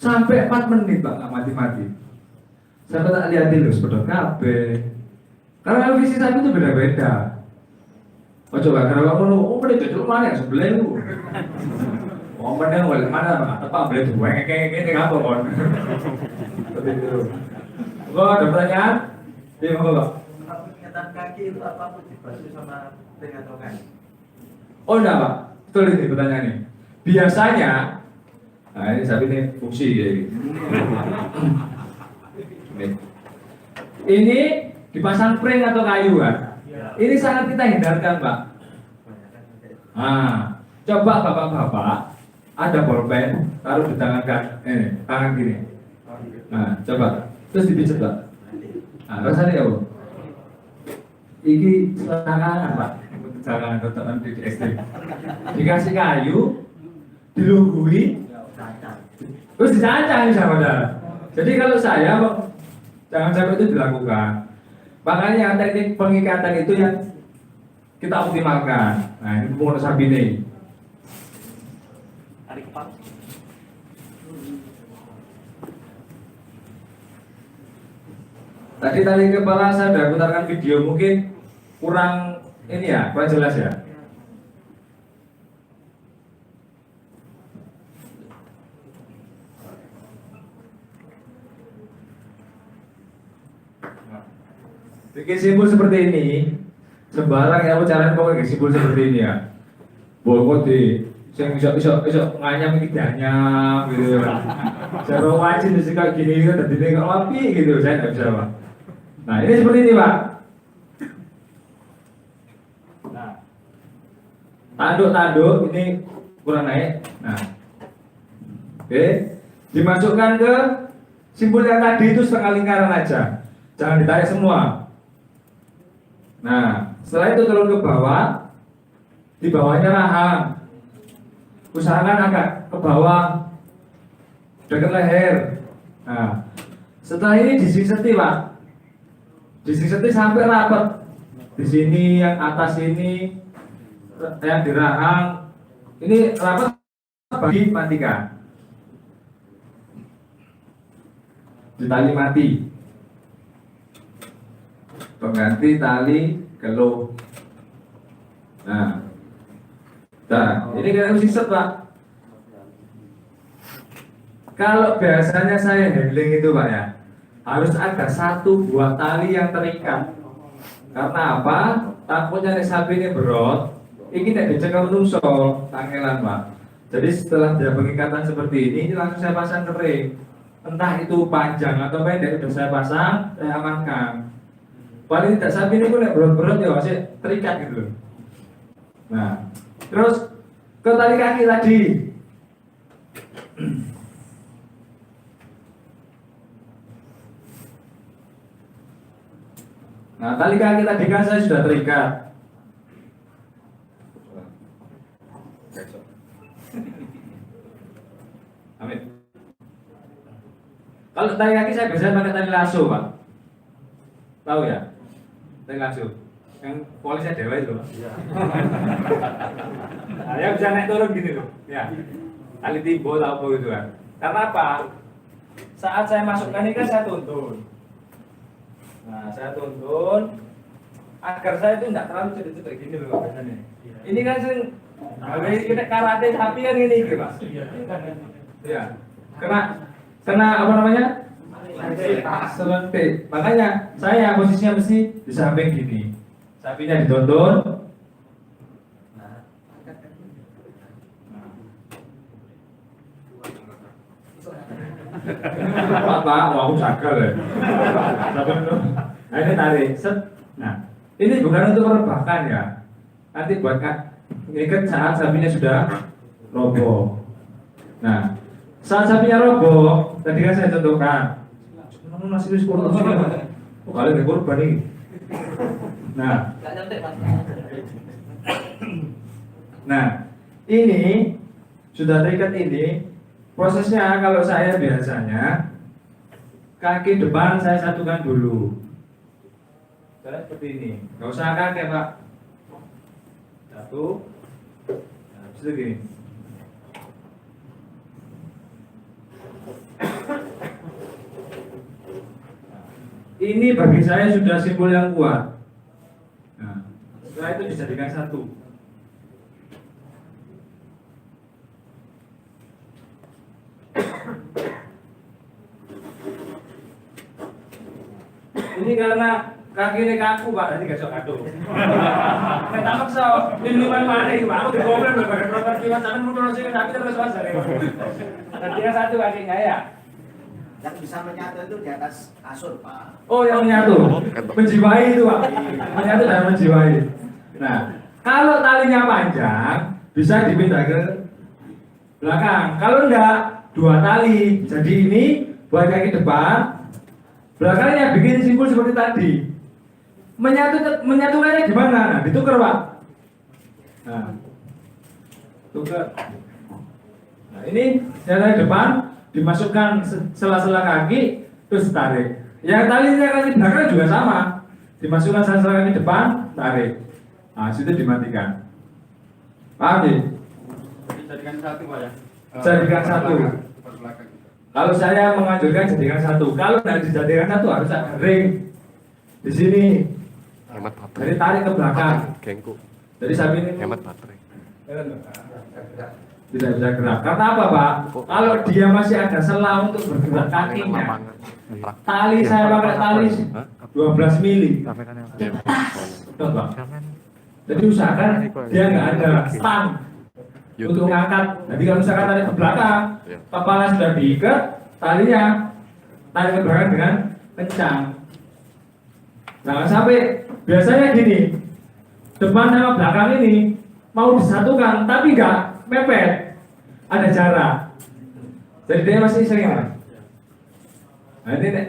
sampai 4 menit Pak, nggak mati-mati. Saya tak lihat dulu sepedot kabeh. Karena visi sapi itu beda-beda. Oh coba karena kamu oh boleh cocok mana sebelah itu. Oh mana boleh mana Pak? Tepat boleh dua kayak apa kon? Seperti itu. Kok ada pertanyaan? Iya monggo Pak. Peningkatan kaki itu apa pun dibasuh sama pengatokan? Oh enggak Pak, betul ini pertanyaannya. Biasanya, nah ini sapi ini fungsi ya. Ini dipasang pring atau kayu kan? Ini sangat kita hindarkan Pak. Nah, coba bapak-bapak ada bolpen taruh di tangan tangan gini. Nah, coba terus dipijet Pak. Nah, rasanya ya Bu. Ini tangan Pak. Jangan teman di SD. Dikasih kayu, dilunggui, terus dicancang saudara. Jadi kalau saya jangan sampai itu dilakukan. Makanya teknik pengikatan itu yang kita optimalkan. Nah ini menurut sapi ini. Tadi tali kepala saya sudah putarkan video, mungkin kurang ini ya, kurang jelas ya. Bikin simpul seperti ini, sembarang ya caranya pokoknya bikin simpul seperti ini ya. Bokot di, yang isok nganyam iki dianyam gitu ya. Cara wajib sih kayak gini kan, dan ini kalau api gitu, saya nggak bisa Pak. Nah ini seperti ini Pak. Nah, tanduk ini kurang naik. Nah, oke, dimasukkan ke simpul yang tadi itu setengah lingkaran aja, jangan ditarik semua. Nah, setelah itu turun ke bawah, di bawahnya rahang. Usahakan agak ke bawah, dekat leher. Nah, setelah ini disingseti Pak, disingseti sampai rapat. Di sini yang atas ini, yang di rahang, ini rapat bagi matikan. Ditali mati. Pengganti tali geluh. Nah, ini kita mesti set Pak. Kalau biasanya saya handling itu Pak ya, harus ada satu buah tali yang terikat. Karena apa? Takutnya nih sapi ini berot, ini tidak dicekal tusol, tangelan Pak. Jadi setelah dia pengikatan seperti ini langsung saya pasang kering. Entah itu panjang atau pendek, sudah saya pasang, saya amankan. Paling tidak sapi ini pun berot-berot ya masih terikat gitu. Nah, terus ke tali kaki tadi. Nah, tali kaki tadi kan saya sudah terikat. Amin. Kalau tali kaki saya biasanya pakai tali lasso, Pak. Tahu ya? Tali lasso. Yang polisnya dewa itu, Pak. Iya. Nah, yang bisa naik turun gini loh. Ya. Tali tibo atau apa gitu kan. Karena apa? Saat saya masukkan ini kan saya tuntun. Nah, saya tuntun agar saya itu tidak terlalu cedek-cedek gini loh biasanya. Ini kan sing kita karate sapi kan ini gitu, Pak. Ya. Kena apa namanya? Selentik. Makanya saya posisinya mesti di samping gini. Sapinya dituntun. Pak, mau aku jagal ya. Nah, ini tarik, set. Nah, ini bukan untuk merebahkan ya. Nanti buat ikat saat sapinya sudah roboh. Nah, saat sapinya roboh, tadi kan saya contohkan. Masih di sekolah kali ini korban ini. Nah, ini sudah terikat ini. Prosesnya kalau saya biasanya kaki depan saya satukan dulu. Saya seperti ini, nggak usah kaki Pak. Satu, nah, habis itu gini. Ini bagi saya sudah simbol yang kuat. Nah, setelah itu dijadikan satu. Ini karena kaki ini kaku Pak, nanti gak sok kado. Kita maksa minuman mana itu Pak, aku digoblin loh bagian properti Mas, sampai mau sini tapi terus Mas. Nanti yang satu kakinya ya. Yang bisa menyatu itu di atas kasur Pak. Oh yang menyatu, menjiwai itu Pak, menyatu dan menjiwai. Nah, kalau talinya panjang bisa dipindah ke belakang. Kalau enggak, dua tali. Jadi ini buat kaki depan. Belakangnya bikin simpul seperti tadi. Menyatukannya gimana? Nah, ditukar Pak. Nah, tukar. Nah, ini dari depan dimasukkan sela-sela kaki, terus tarik. Yang talinya kaki belakang juga sama. Dimasukkan sela-sela kaki depan, tarik. Nah, situ dimatikan. Paham ya? Jadikan satu Pak ya. Jadikan satu. Seperti belakang. Kalau saya menganjurkan jadikan satu. Kalau tidak dijadikan satu harus ada ring di sini. Hemat Jadi baterai. tarik ke belakang. Gengku. Jadi sapi ini Hemat baterai. tidak bisa gerak. Karena apa Pak? Kalau dia masih ada selang untuk bergerak kakinya, tali saya pakai tali 12 mili. Betul Pak. Jadi usahakan dia nggak ada stang untuk ngangkat. Jadi kalau misalkan tarik ke belakang, kepala sudah diikat, talinya tarik ke belakang dengan kencang. Jangan sampai biasanya gini, depan sama belakang ini mau disatukan tapi nggak mepet, ada jarak. Jadi dia masih sering Mas. Nah ini nih.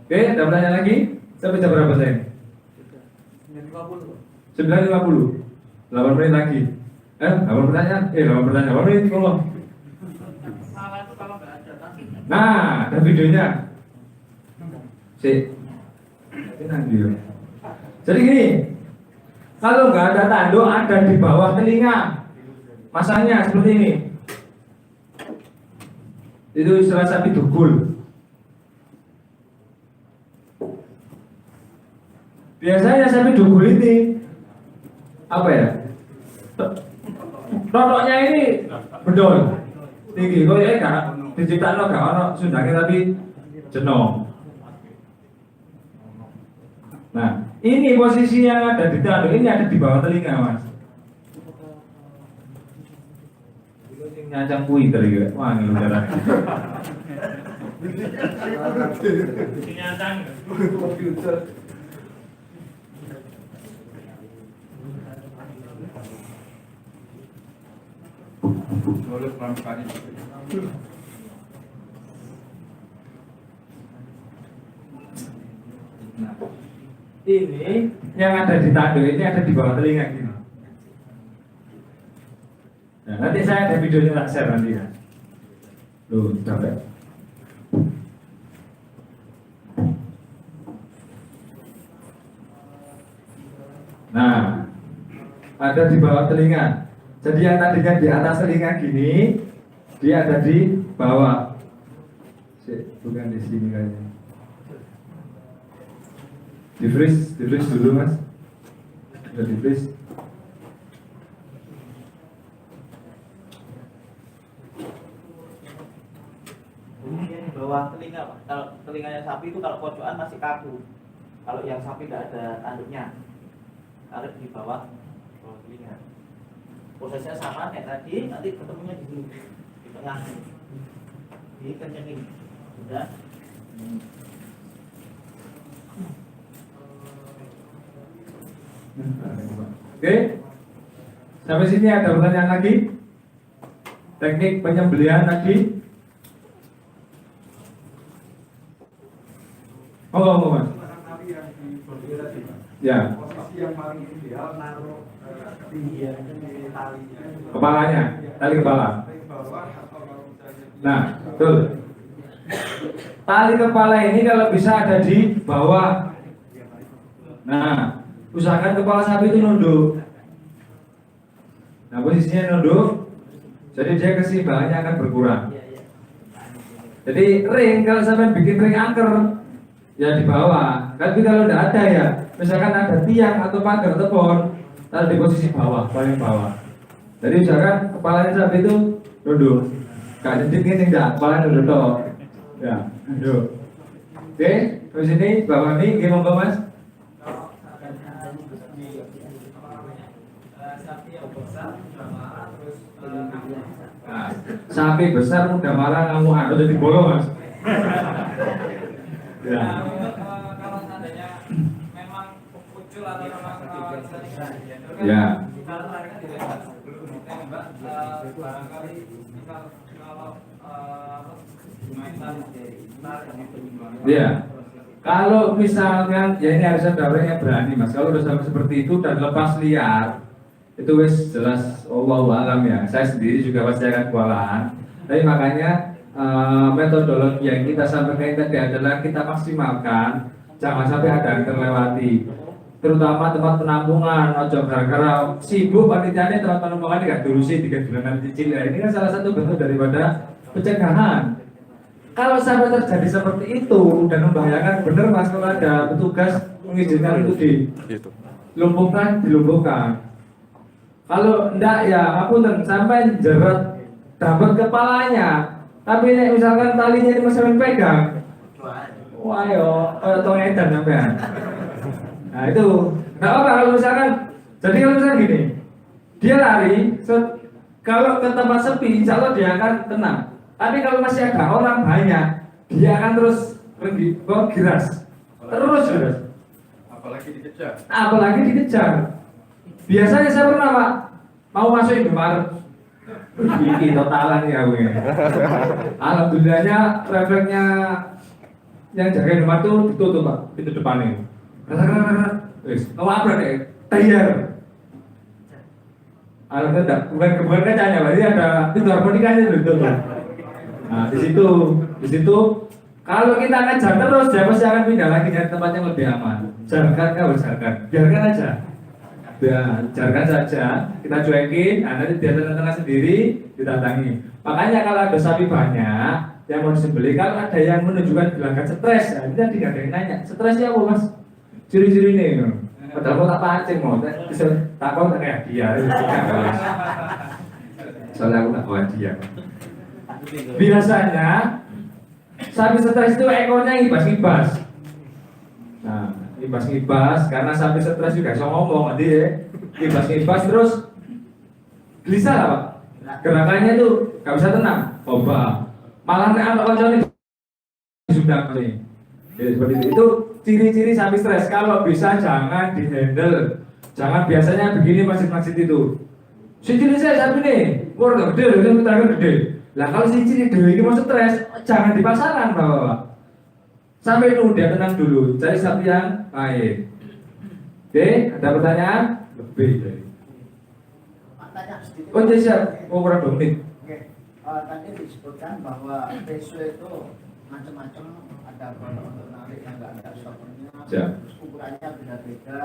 Oke, ada pertanyaan lagi? Sampai jam berapa saya? 9.50. 8 menit lagi. 8 pertanyaan. 8 pertanyaan. 8 menit tolong. Nah, ada videonya. Jadi gini, kalau nggak ada tanduk ada di bawah telinga, masanya seperti ini. Itu istilah sapi dugul. Biasanya sapi dugul ini apa ya? Rotoknya ini bedol tinggi, kok ya kan diciptakan gak ono sundangnya tapi jenong. Nah, ini posisi yang ada di tanduk ini ada di bawah telinga, Mas. Itu sing nyacang puiter ya. Wah, ini udara. Nyatang. Boleh melakukan itu. Nah, ini yang ada di tanduk ini ada di bawah telinga gini. Nah, nanti saya ada videonya tak share nanti ya. Loh, capek. Nah, ada di bawah telinga. Jadi yang tadinya di atas telinga gini, dia ada di bawah. Bukan di sini kayaknya. Di freeze dulu Mas. Sudah di freeze. Ini di bawah telinga, Pak. Kalau telinganya sapi itu kalau pojokan masih kaku. Kalau yang sapi tidak ada tanduknya, tarik di bawah telinga. Prosesnya sama kayak tadi, nanti ketemunya di sini, di tengah. Dikencengin, sudah. Oke. Sampai sini ada pertanyaan lagi? Teknik penyembelihan tadi? Oh, Mas. Tali yang di bodi tadi, Pak. Ya, Posisi yang paling ideal naruh ketinggian di talinya. kepalanya, tali kepala. Paling bawah atau kalau misalnya Nah, betul. Tali kepala ini kalau bisa ada di bawah. Nah, usahakan kepala sapi itu nunduk. Nah, posisinya nunduk, jadi dia keseimbangannya akan berkurang. Jadi ring, kalau sampai bikin ring angker, ya di bawah. Tapi kalau tidak ada ya, misalkan ada tiang atau pagar tebon, taruh di posisi bawah, paling bawah. Jadi usahakan kepalanya sapi itu nunduk. Gak nyedik ini enggak, kepalanya nunduk toh. Ya, nunduk. Oke, terus ini bawah ini, gimana Mas? Nah, sapi besar mudah marah ngamuk atau jadi bolong Mas. Ya. Nah, untuk kalau seandainya memang muncul atau memang Ya. kalau mereka tidak tembak, barangkali misal kalau Iya. Kalau misalkan ya ini harus ada orang yang berani Mas. Kalau udah sampai seperti itu dan lepas liar, itu wes jelas wallahu alam ya. Saya sendiri juga pasti akan kewalahan. Tapi makanya metodologi yang kita sampaikan tadi adalah kita maksimalkan, jangan sampai ada yang terlewati. Terutama tempat penampungan, ojo gara-gara sibuk panitianya tempat penampungan gak diurusi 3 bulanan cicil ya. Ini kan salah satu bentuk daripada pencegahan. Kalau sampai terjadi seperti itu dan membahayakan, benar Mas, kalau ada petugas mengizinkan itu dilumpuhkan. Kalau enggak ya ngapunten sampai jerat dapat kepalanya. Tapi ini misalkan talinya ini masih pegang. Wah yo, tong edan sampean. Nah itu enggak apa kalau misalkan, jadi kalau misalkan gini, dia lari, kalau ke tempat sepi, insya Allah dia akan tenang. Tapi kalau masih ada orang banyak, dia akan terus giras. Terus. apalagi dikejar. Apalagi dikejar. Biasanya saya pernah Pak, mau masuk Indomaret. Ini totalan ya gue. Alhamdulillahnya refleksnya yang jaga Indomaret itu ditutup Pak, pintu depannya. Wis, ngelabrak ya, tayar. Alhamdulillah, bukan kacanya, berarti ada pintu harmonikanya itu. Nah, di situ kalau kita ngejar terus, dia pasti akan pindah lagi dari tempat yang lebih aman. Biarkan aja. Biarkan saja, kita cuekin, nanti dia tengah sendiri, didatangi. Makanya kalau ada sapi banyak yang mau disembelih, kalau ada yang menunjukkan gelagat stres, nah, ini tadi nggak ada yang nanya, stresnya apa Mas? Ciri-ciri ini, Padahal mau tak pancing mau, bisa takut kayak dia. Soalnya aku nggak bawa dia. Biasanya sapi stres itu ekornya ngibas-ngibas. Nah, ngibas-ngibas karena sapi stres juga bisa ngomong nanti ya. Ngibas-ngibas terus gelisah lah Pak. Gerakannya itu nggak bisa tenang. Coba malah nek anak kancane sudah nih. Ya, seperti itu ciri-ciri sapi stres. Kalau bisa jangan dihandle. Jangan biasanya begini masjid-masjid itu. Si ciri saya sapi nih, warga gede, kita gede. Lah kalau si ciri dewi ini mau stres, jangan dipaksakan Bapak. Sampai itu dia tenang dulu, cari sapi yang lain. Oke, ada pertanyaan? Lebih dari. Tanya sedikit. Oh jadi siap, oh kurang 2 menit. Oke, tadi disebutkan bahwa peso itu macam-macam, ada kalau untuk narik yang nggak ada stoppernya, Ya. terus ukurannya beda-beda,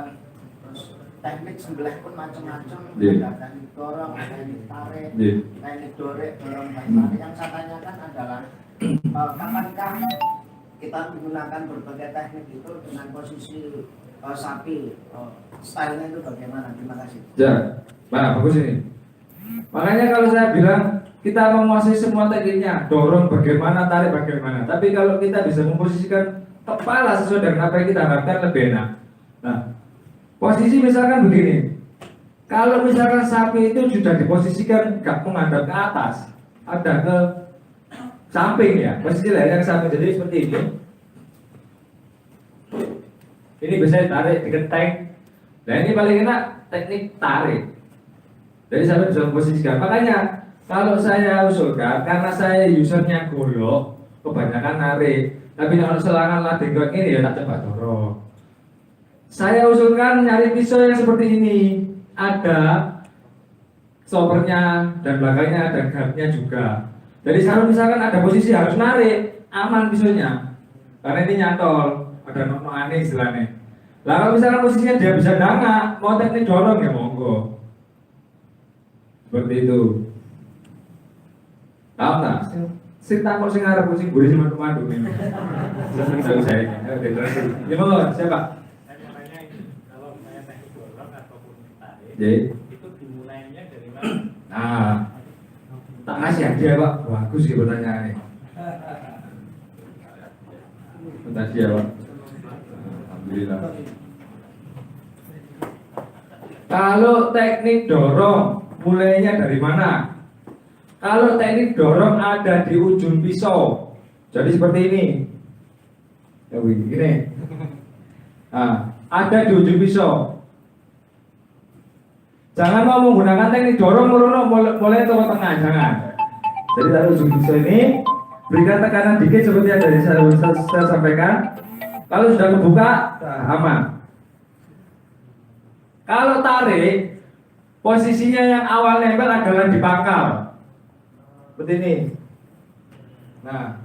terus teknik sembelih pun macam-macam, Ya. ada teknik dorong, ada teknik tarik, Ya. teknik dorek, dorong dan tarik. Yang saya tanyakan adalah kapankah kita menggunakan berbagai teknik itu dengan posisi sapi, stylenya itu bagaimana? Terima kasih. Ya, nah bagus ini. Makanya kalau saya bilang kita menguasai semua tekniknya, dorong bagaimana, tarik bagaimana. Tapi kalau kita bisa memposisikan kepala sesuai dengan apa yang kita harapkan lebih enak. Nah, posisi misalkan begini. Kalau misalkan sapi itu sudah diposisikan nggak menghadap ke atas, ada ke samping ya, posisi leher sapi jadi seperti ini. Ini bisa ditarik, digenteng. Nah ini paling enak teknik tarik. Jadi sampai bisa memposisikan. Makanya kalau saya usulkan, karena saya usernya golok, kebanyakan narik. Tapi kalau selangan lading ini ya tak coba dorong. Saya usulkan nyari pisau yang seperti ini. Ada stoppernya dan belakangnya ada guardnya juga. Jadi kalau misalkan ada posisi harus narik, aman pisaunya. Karena ini nyantol, ada nono aneh istilahnya. Lah kalau misalkan posisinya dia bisa dangak, mau teknik dorong ya monggo. Seperti itu. Tahu nggak? Sing takut sing arep sing gurih sing madu ini. Tahu saya ini. Ya monggo, siapa? Saya mau tanya ini, kalau saya teknik dorong ataupun tarik, Jadi, itu dimulainya dari mana? nah, tak ngasih hadiah Pak. Bagus sih pertanyaannya. Tadi ya Pak. Alhamdulillah. Kalau teknik dorong mulainya dari mana? Kalau teknik dorong ada di ujung pisau. Jadi seperti ini. Ya begini. Nah, ada di ujung pisau. Jangan mau menggunakan teknik dorong mulai ke tengah, jangan. Jadi dari ujung pisau ini berikan tekanan dikit seperti yang dari saya sampaikan. Kalau sudah kebuka, aman. Kalau tarik, posisinya yang awal nempel adalah di pangkal. Seperti ini. Nah,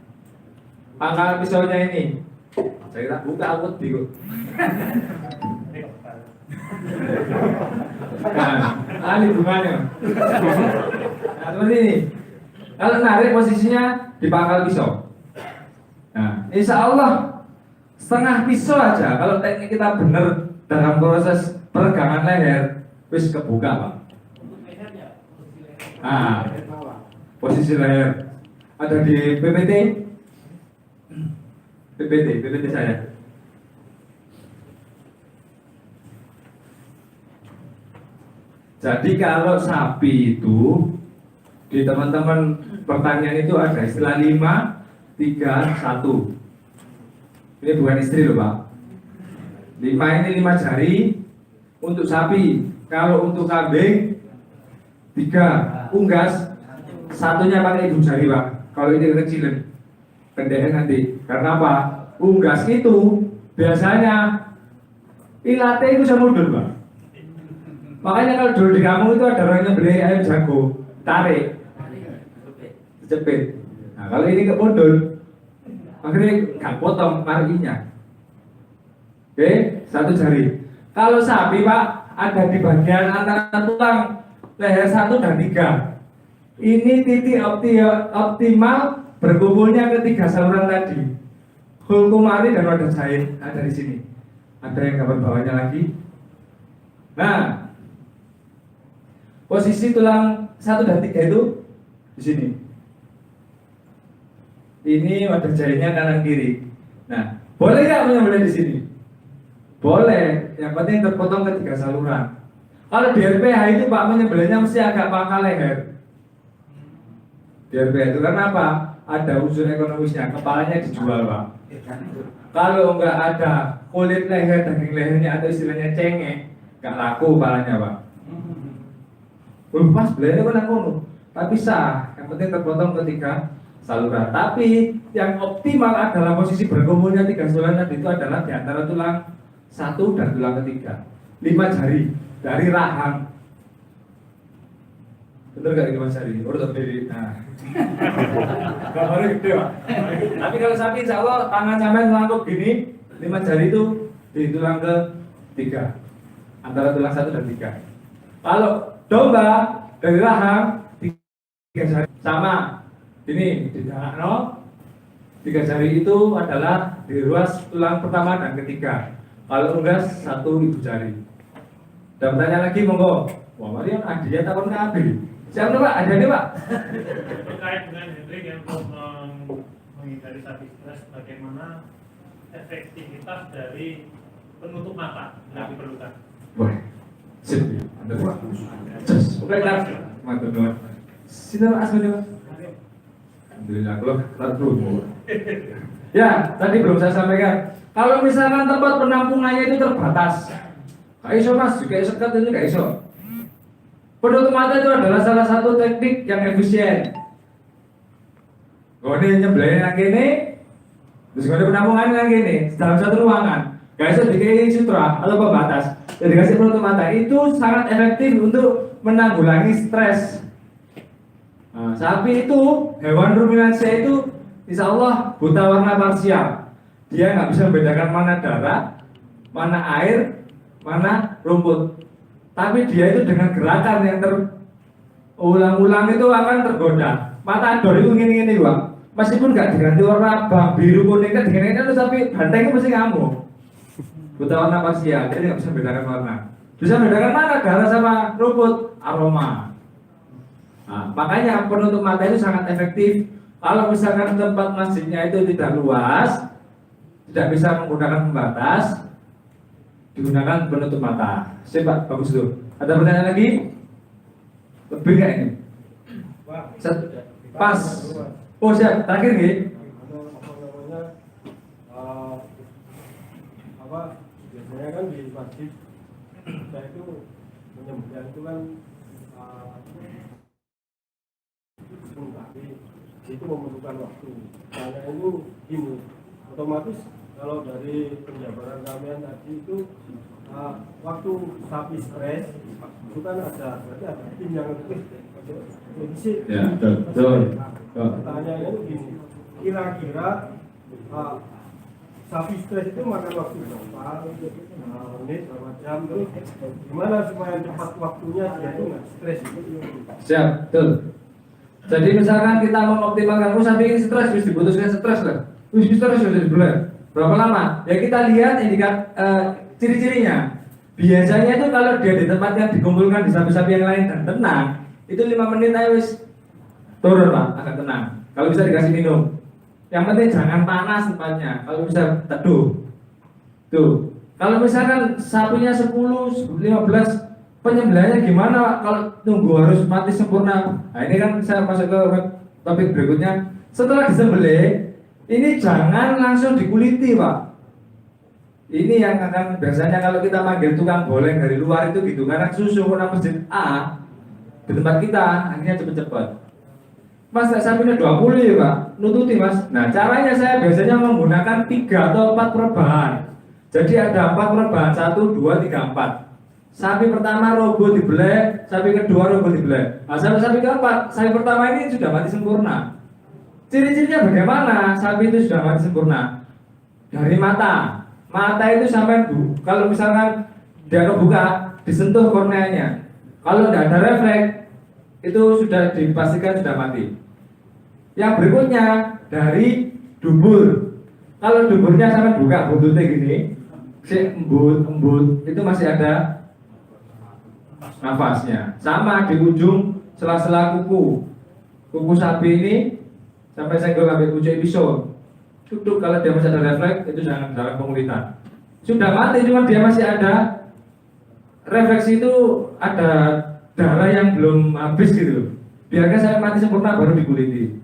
pangkal pisaunya ini. Saya kira buka aku bingung. Nah, ini bunganya. Nah, seperti ini. Kalau narik posisinya di pangkal pisau. Nah, insya Allah setengah pisau aja. Kalau teknik kita benar dalam proses peregangan leher, wis kebuka Pak. Nah, posisi leher ada di PPT saya. Jadi kalau sapi itu di teman-teman pertanian itu ada istilah 5, 3, 1. Ini bukan istri loh Pak. 5 ini 5 jari untuk sapi. Kalau untuk kambing 3 unggas, satunya pakai ibu jari Pak. Kalau ini kecilin, pendeknya nanti. Karena apa? Unggas itu biasanya ilatnya itu bisa mundur Pak. Makanya kalau dulu di kampung itu ada orang yang beli ayam jago, tarik, cepet. Nah kalau ini ke mundur, akhirnya gak potong marinya. Oke, 1 jari. Kalau sapi Pak ada di bagian antara tulang leher 1 dan 3. Ini titik optimal berkumpulnya ketiga saluran tadi. Hulkumari dan wadah jahit ada di sini. Ada yang gambar bawahnya lagi. Nah, posisi tulang 1 dan 3 itu di sini. Ini wadah jahitnya kanan kiri. Nah, boleh nggak menyembelih di sini? Boleh, yang penting terpotong ke 3 saluran. Kalau di RPH itu Pak menyembelihnya mesti agak pangkal leher. Di RPH itu karena apa? Ada unsur ekonomisnya, kepalanya dijual Pak. Kalau nggak ada kulit leher, daging lehernya atau istilahnya cengek, nggak laku kepalanya Pak. Pas belanya kan aku, tapi sah. Yang penting terpotong ke 3 saluran. Tapi yang optimal adalah posisi berkumpulnya 3 saluran tadi itu adalah di antara tulang 1 dan tulang ketiga. 5 jari dari rahang. Bener gak 5 jari? Urut diri. Nah, gambarnya gede Pak. Tapi kalau sapi insya Allah tangan sampai melangkuk gini, 5 jari itu di tulang ketiga, antara tulang 1 dan 3. Kalau domba dari rahang 3 jari sama. Ini di no, 3 jari itu adalah di ruas tulang pertama dan ketiga. Kalau unggas 1 ibu jari. Dan pertanyaan lagi monggo. Wah, mari yang adanya takon kabeh. Siapa Pak? Adanya Pak? Terkait dengan Hendrik yang untuk menghindari sapi stres, bagaimana efektivitas dari penutup mata yang diperlukan? Boleh. Sip. Just. Oke, mantap banget. Sini Pak Asmani Pak. Alhamdulillah, kalau kelar dulu. Ya, tadi belum saya sampaikan. Kalau misalkan tempat penampungannya itu terbatas, gak iso Mas, juga sekat ini gak iso. Penutup mata itu adalah salah satu teknik yang efisien. Gone nyembelih nang kene, terus gone penampungan nang kene, dalam satu ruangan. Gak iso dikai sutra atau pembatas. Jadi kasih penutup mata itu sangat efektif untuk menanggulangi stres. Nah, sapi itu, hewan ruminansia itu insya Allah buta warna parsial. Dia nggak bisa membedakan mana darah, mana air, mana rumput. Tapi dia itu dengan gerakan yang terulang-ulang itu akan tergoda. Matador itu gini-gini Pak. Meskipun nggak diganti warna abang, biru, kuning, kan diganti itu tapi bantengnya mesti kamu. Buta warna parsial, jadi nggak bisa membedakan warna. Bisa membedakan mana darah sama rumput, aroma. Nah, makanya penutup mata itu sangat efektif. Kalau misalkan tempat masjidnya itu tidak luas, tidak bisa menggunakan pembatas, digunakan penutup mata. Siap Pak, bagus tuh. Ada pertanyaan lagi? Lebih nggak ini? Pas. Oh siap, terakhir nih. Biasanya kan di masjid saya itu menyembelih itu kan tapi itu memerlukan waktu. Karena itu gini, otomatis kalau dari penjabaran kalian tadi itu waktu sapi stres itu kan berarti ada tim yang kondisi. Ya, betul. Pertanyaannya itu gini, kira-kira sapi stres itu makan waktu berapa menit, berapa jam, terus gimana supaya cepat waktunya dia itu nggak stres? Siap, betul. Jadi misalkan kita mengoptimalkan, sapi ini stres, harus diputuskan stres lah. Stres sudah dibulan. Berapa lama? Ya kita lihat ciri-cirinya. Biasanya itu kalau dia di tempat yang dikumpulkan di sapi-sapi yang lain dan tenang, itu 5 menit aja wis turun Pak, agak tenang. Kalau bisa dikasih minum. Yang penting jangan panas tempatnya. Kalau bisa teduh. Tuh. Kalau misalkan sapinya 10, 15, penyembelihannya gimana Pak? Kalau tunggu harus mati sempurna. Nah ini kan saya masuk ke topik berikutnya. Setelah disembelih, ini jangan langsung dikuliti Pak. Ini yang akan biasanya kalau kita manggil tukang boleng dari luar itu gitu. Karena susu warna masjid A di tempat kita akhirnya cepet-cepet. Mas sapinya 20 ya Pak, nututi Mas. Nah caranya saya biasanya menggunakan 3 atau 4 perubahan. Jadi ada 4 perubahan, 1, 2, 3, 4. Sapi pertama robo dibelek, sapi kedua robo dibelek. Nah sapi keempat, sapi pertama ini sudah mati sempurna. Ciri-cirinya bagaimana sapi itu sudah mati sempurna? Dari mata. Mata itu sampai kalau misalkan dia kebuka, disentuh korneanya. Kalau tidak ada refleks, itu sudah dipastikan sudah mati. Yang berikutnya dari dubur. Kalau duburnya sampai buka buntutnya gini, si embut itu masih ada nafasnya. Sama di ujung sela-sela kuku sapi ini sampai senggol sampai pucuk pisau. Duduk kalau dia masih ada refleks itu jangan dalam pengulitan. Sudah mati cuma dia masih ada refleks, itu ada darah yang belum habis gitu. Biarkan saya mati sempurna baru dikuliti.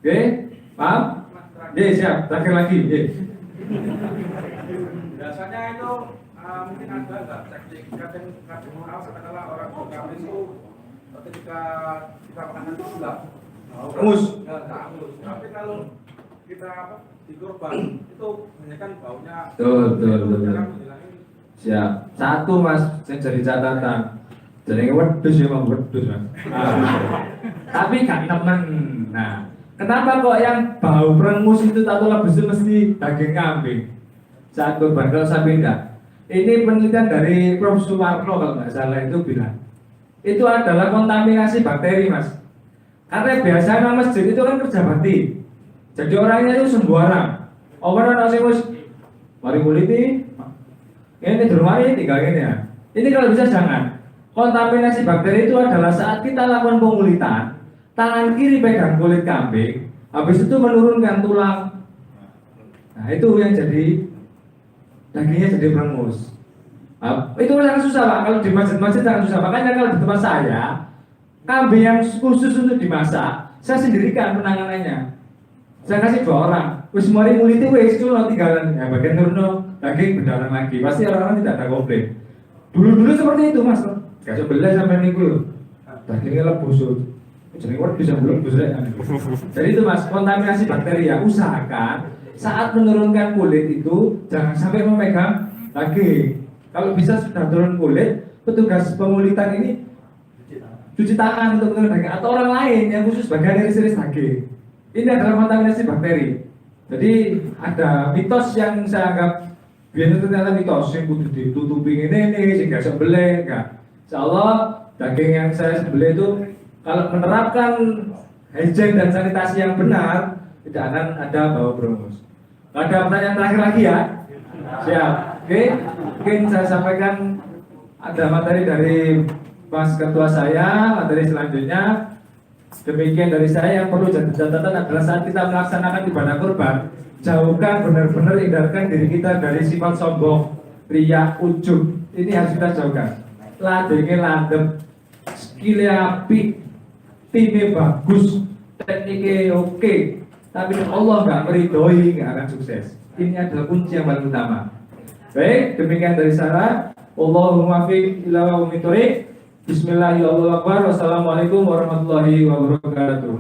Oke, paham? Ya siap. Terakhir lagi. Biasanya itu mungkin ada nggak teknik kadang katakanlah orang kami itu ketika kita makan itu enggak Mus. tapi kalau kita di korban itu hanya kan baunya Betul. jarang menghilangin. Siap. Satu mas, yang jadi catatan. Jadi wedus ya bang, wedus mas. Tapi gak temen. Nah, kenapa kok yang bau perengus itu tak lebih mesti daging kambing saat korban, kalau sapi enggak? Ini penelitian dari Prof. Suwarno kalau nggak salah itu bilang itu adalah kontaminasi bakteri mas. Karena biasanya masjid itu kan kerja bakti. Jadi orangnya itu sembarang. Orang nasi mus, mari kuliti. Ini di rumah ini tinggal ini ya. Ini kalau bisa jangan. Kontaminasi bakteri itu adalah saat kita lakukan pengulitan, tangan kiri pegang kulit kambing, habis itu menurunkan tulang. Nah itu yang jadi dagingnya jadi merengus. Itu sangat susah pak. Kalau di masjid-masjid sangat susah. Makanya kalau di tempat saya, kambing yang khusus untuk dimasak, saya sendirikan penanganannya. Saya kasih 2 orang. Wis mari muliti wis cuma tinggalan ya bagian turno daging berdarah lagi. Pasti orang-orang tidak ada komplain. Dulu seperti itu mas. Gak sebelah sampai minggu. Dagingnya lebus. Jadi orang bisa belum busuk. Jadi itu mas, kontaminasi bakteri ya. Usahakan saat menurunkan kulit itu jangan sampai memegang daging. Kalau bisa sudah turun kulit, petugas pengulitan ini cuci tangan untuk menurunkan daging atau orang lain yang khusus bagian iris-iris daging. Ini adalah kontaminasi bakteri. Jadi ada mitos yang saya anggap biar itu ternyata mitos yang kudu ditutupi ini sehingga gak sebelah enggak. Insyaallah daging yang saya sembelih itu kalau menerapkan hygiene dan sanitasi yang benar tidak akan ada bau perengus. Ada pertanyaan terakhir lagi ya? Siap. Oke, mungkin saya sampaikan ada materi dari Mas Ketua saya, materi selanjutnya. Demikian dari saya, yang perlu jadi catatan adalah saat kita melaksanakan ibadah kurban, jauhkan benar-benar hindarkan diri kita dari sifat sombong, riya, ujub. Ini harus kita jauhkan. Ladengnya landep, skillnya api, timnya bagus, tekniknya oke, tapi Allah nggak meridhoi, nggak akan sukses. Ini adalah kunci yang paling utama. Baik, demikian dari saya. Allahumma fiq ila wa mitri. Bismillahirrahmanirrahim. Wassalamualaikum warahmatullahi wabarakatuh.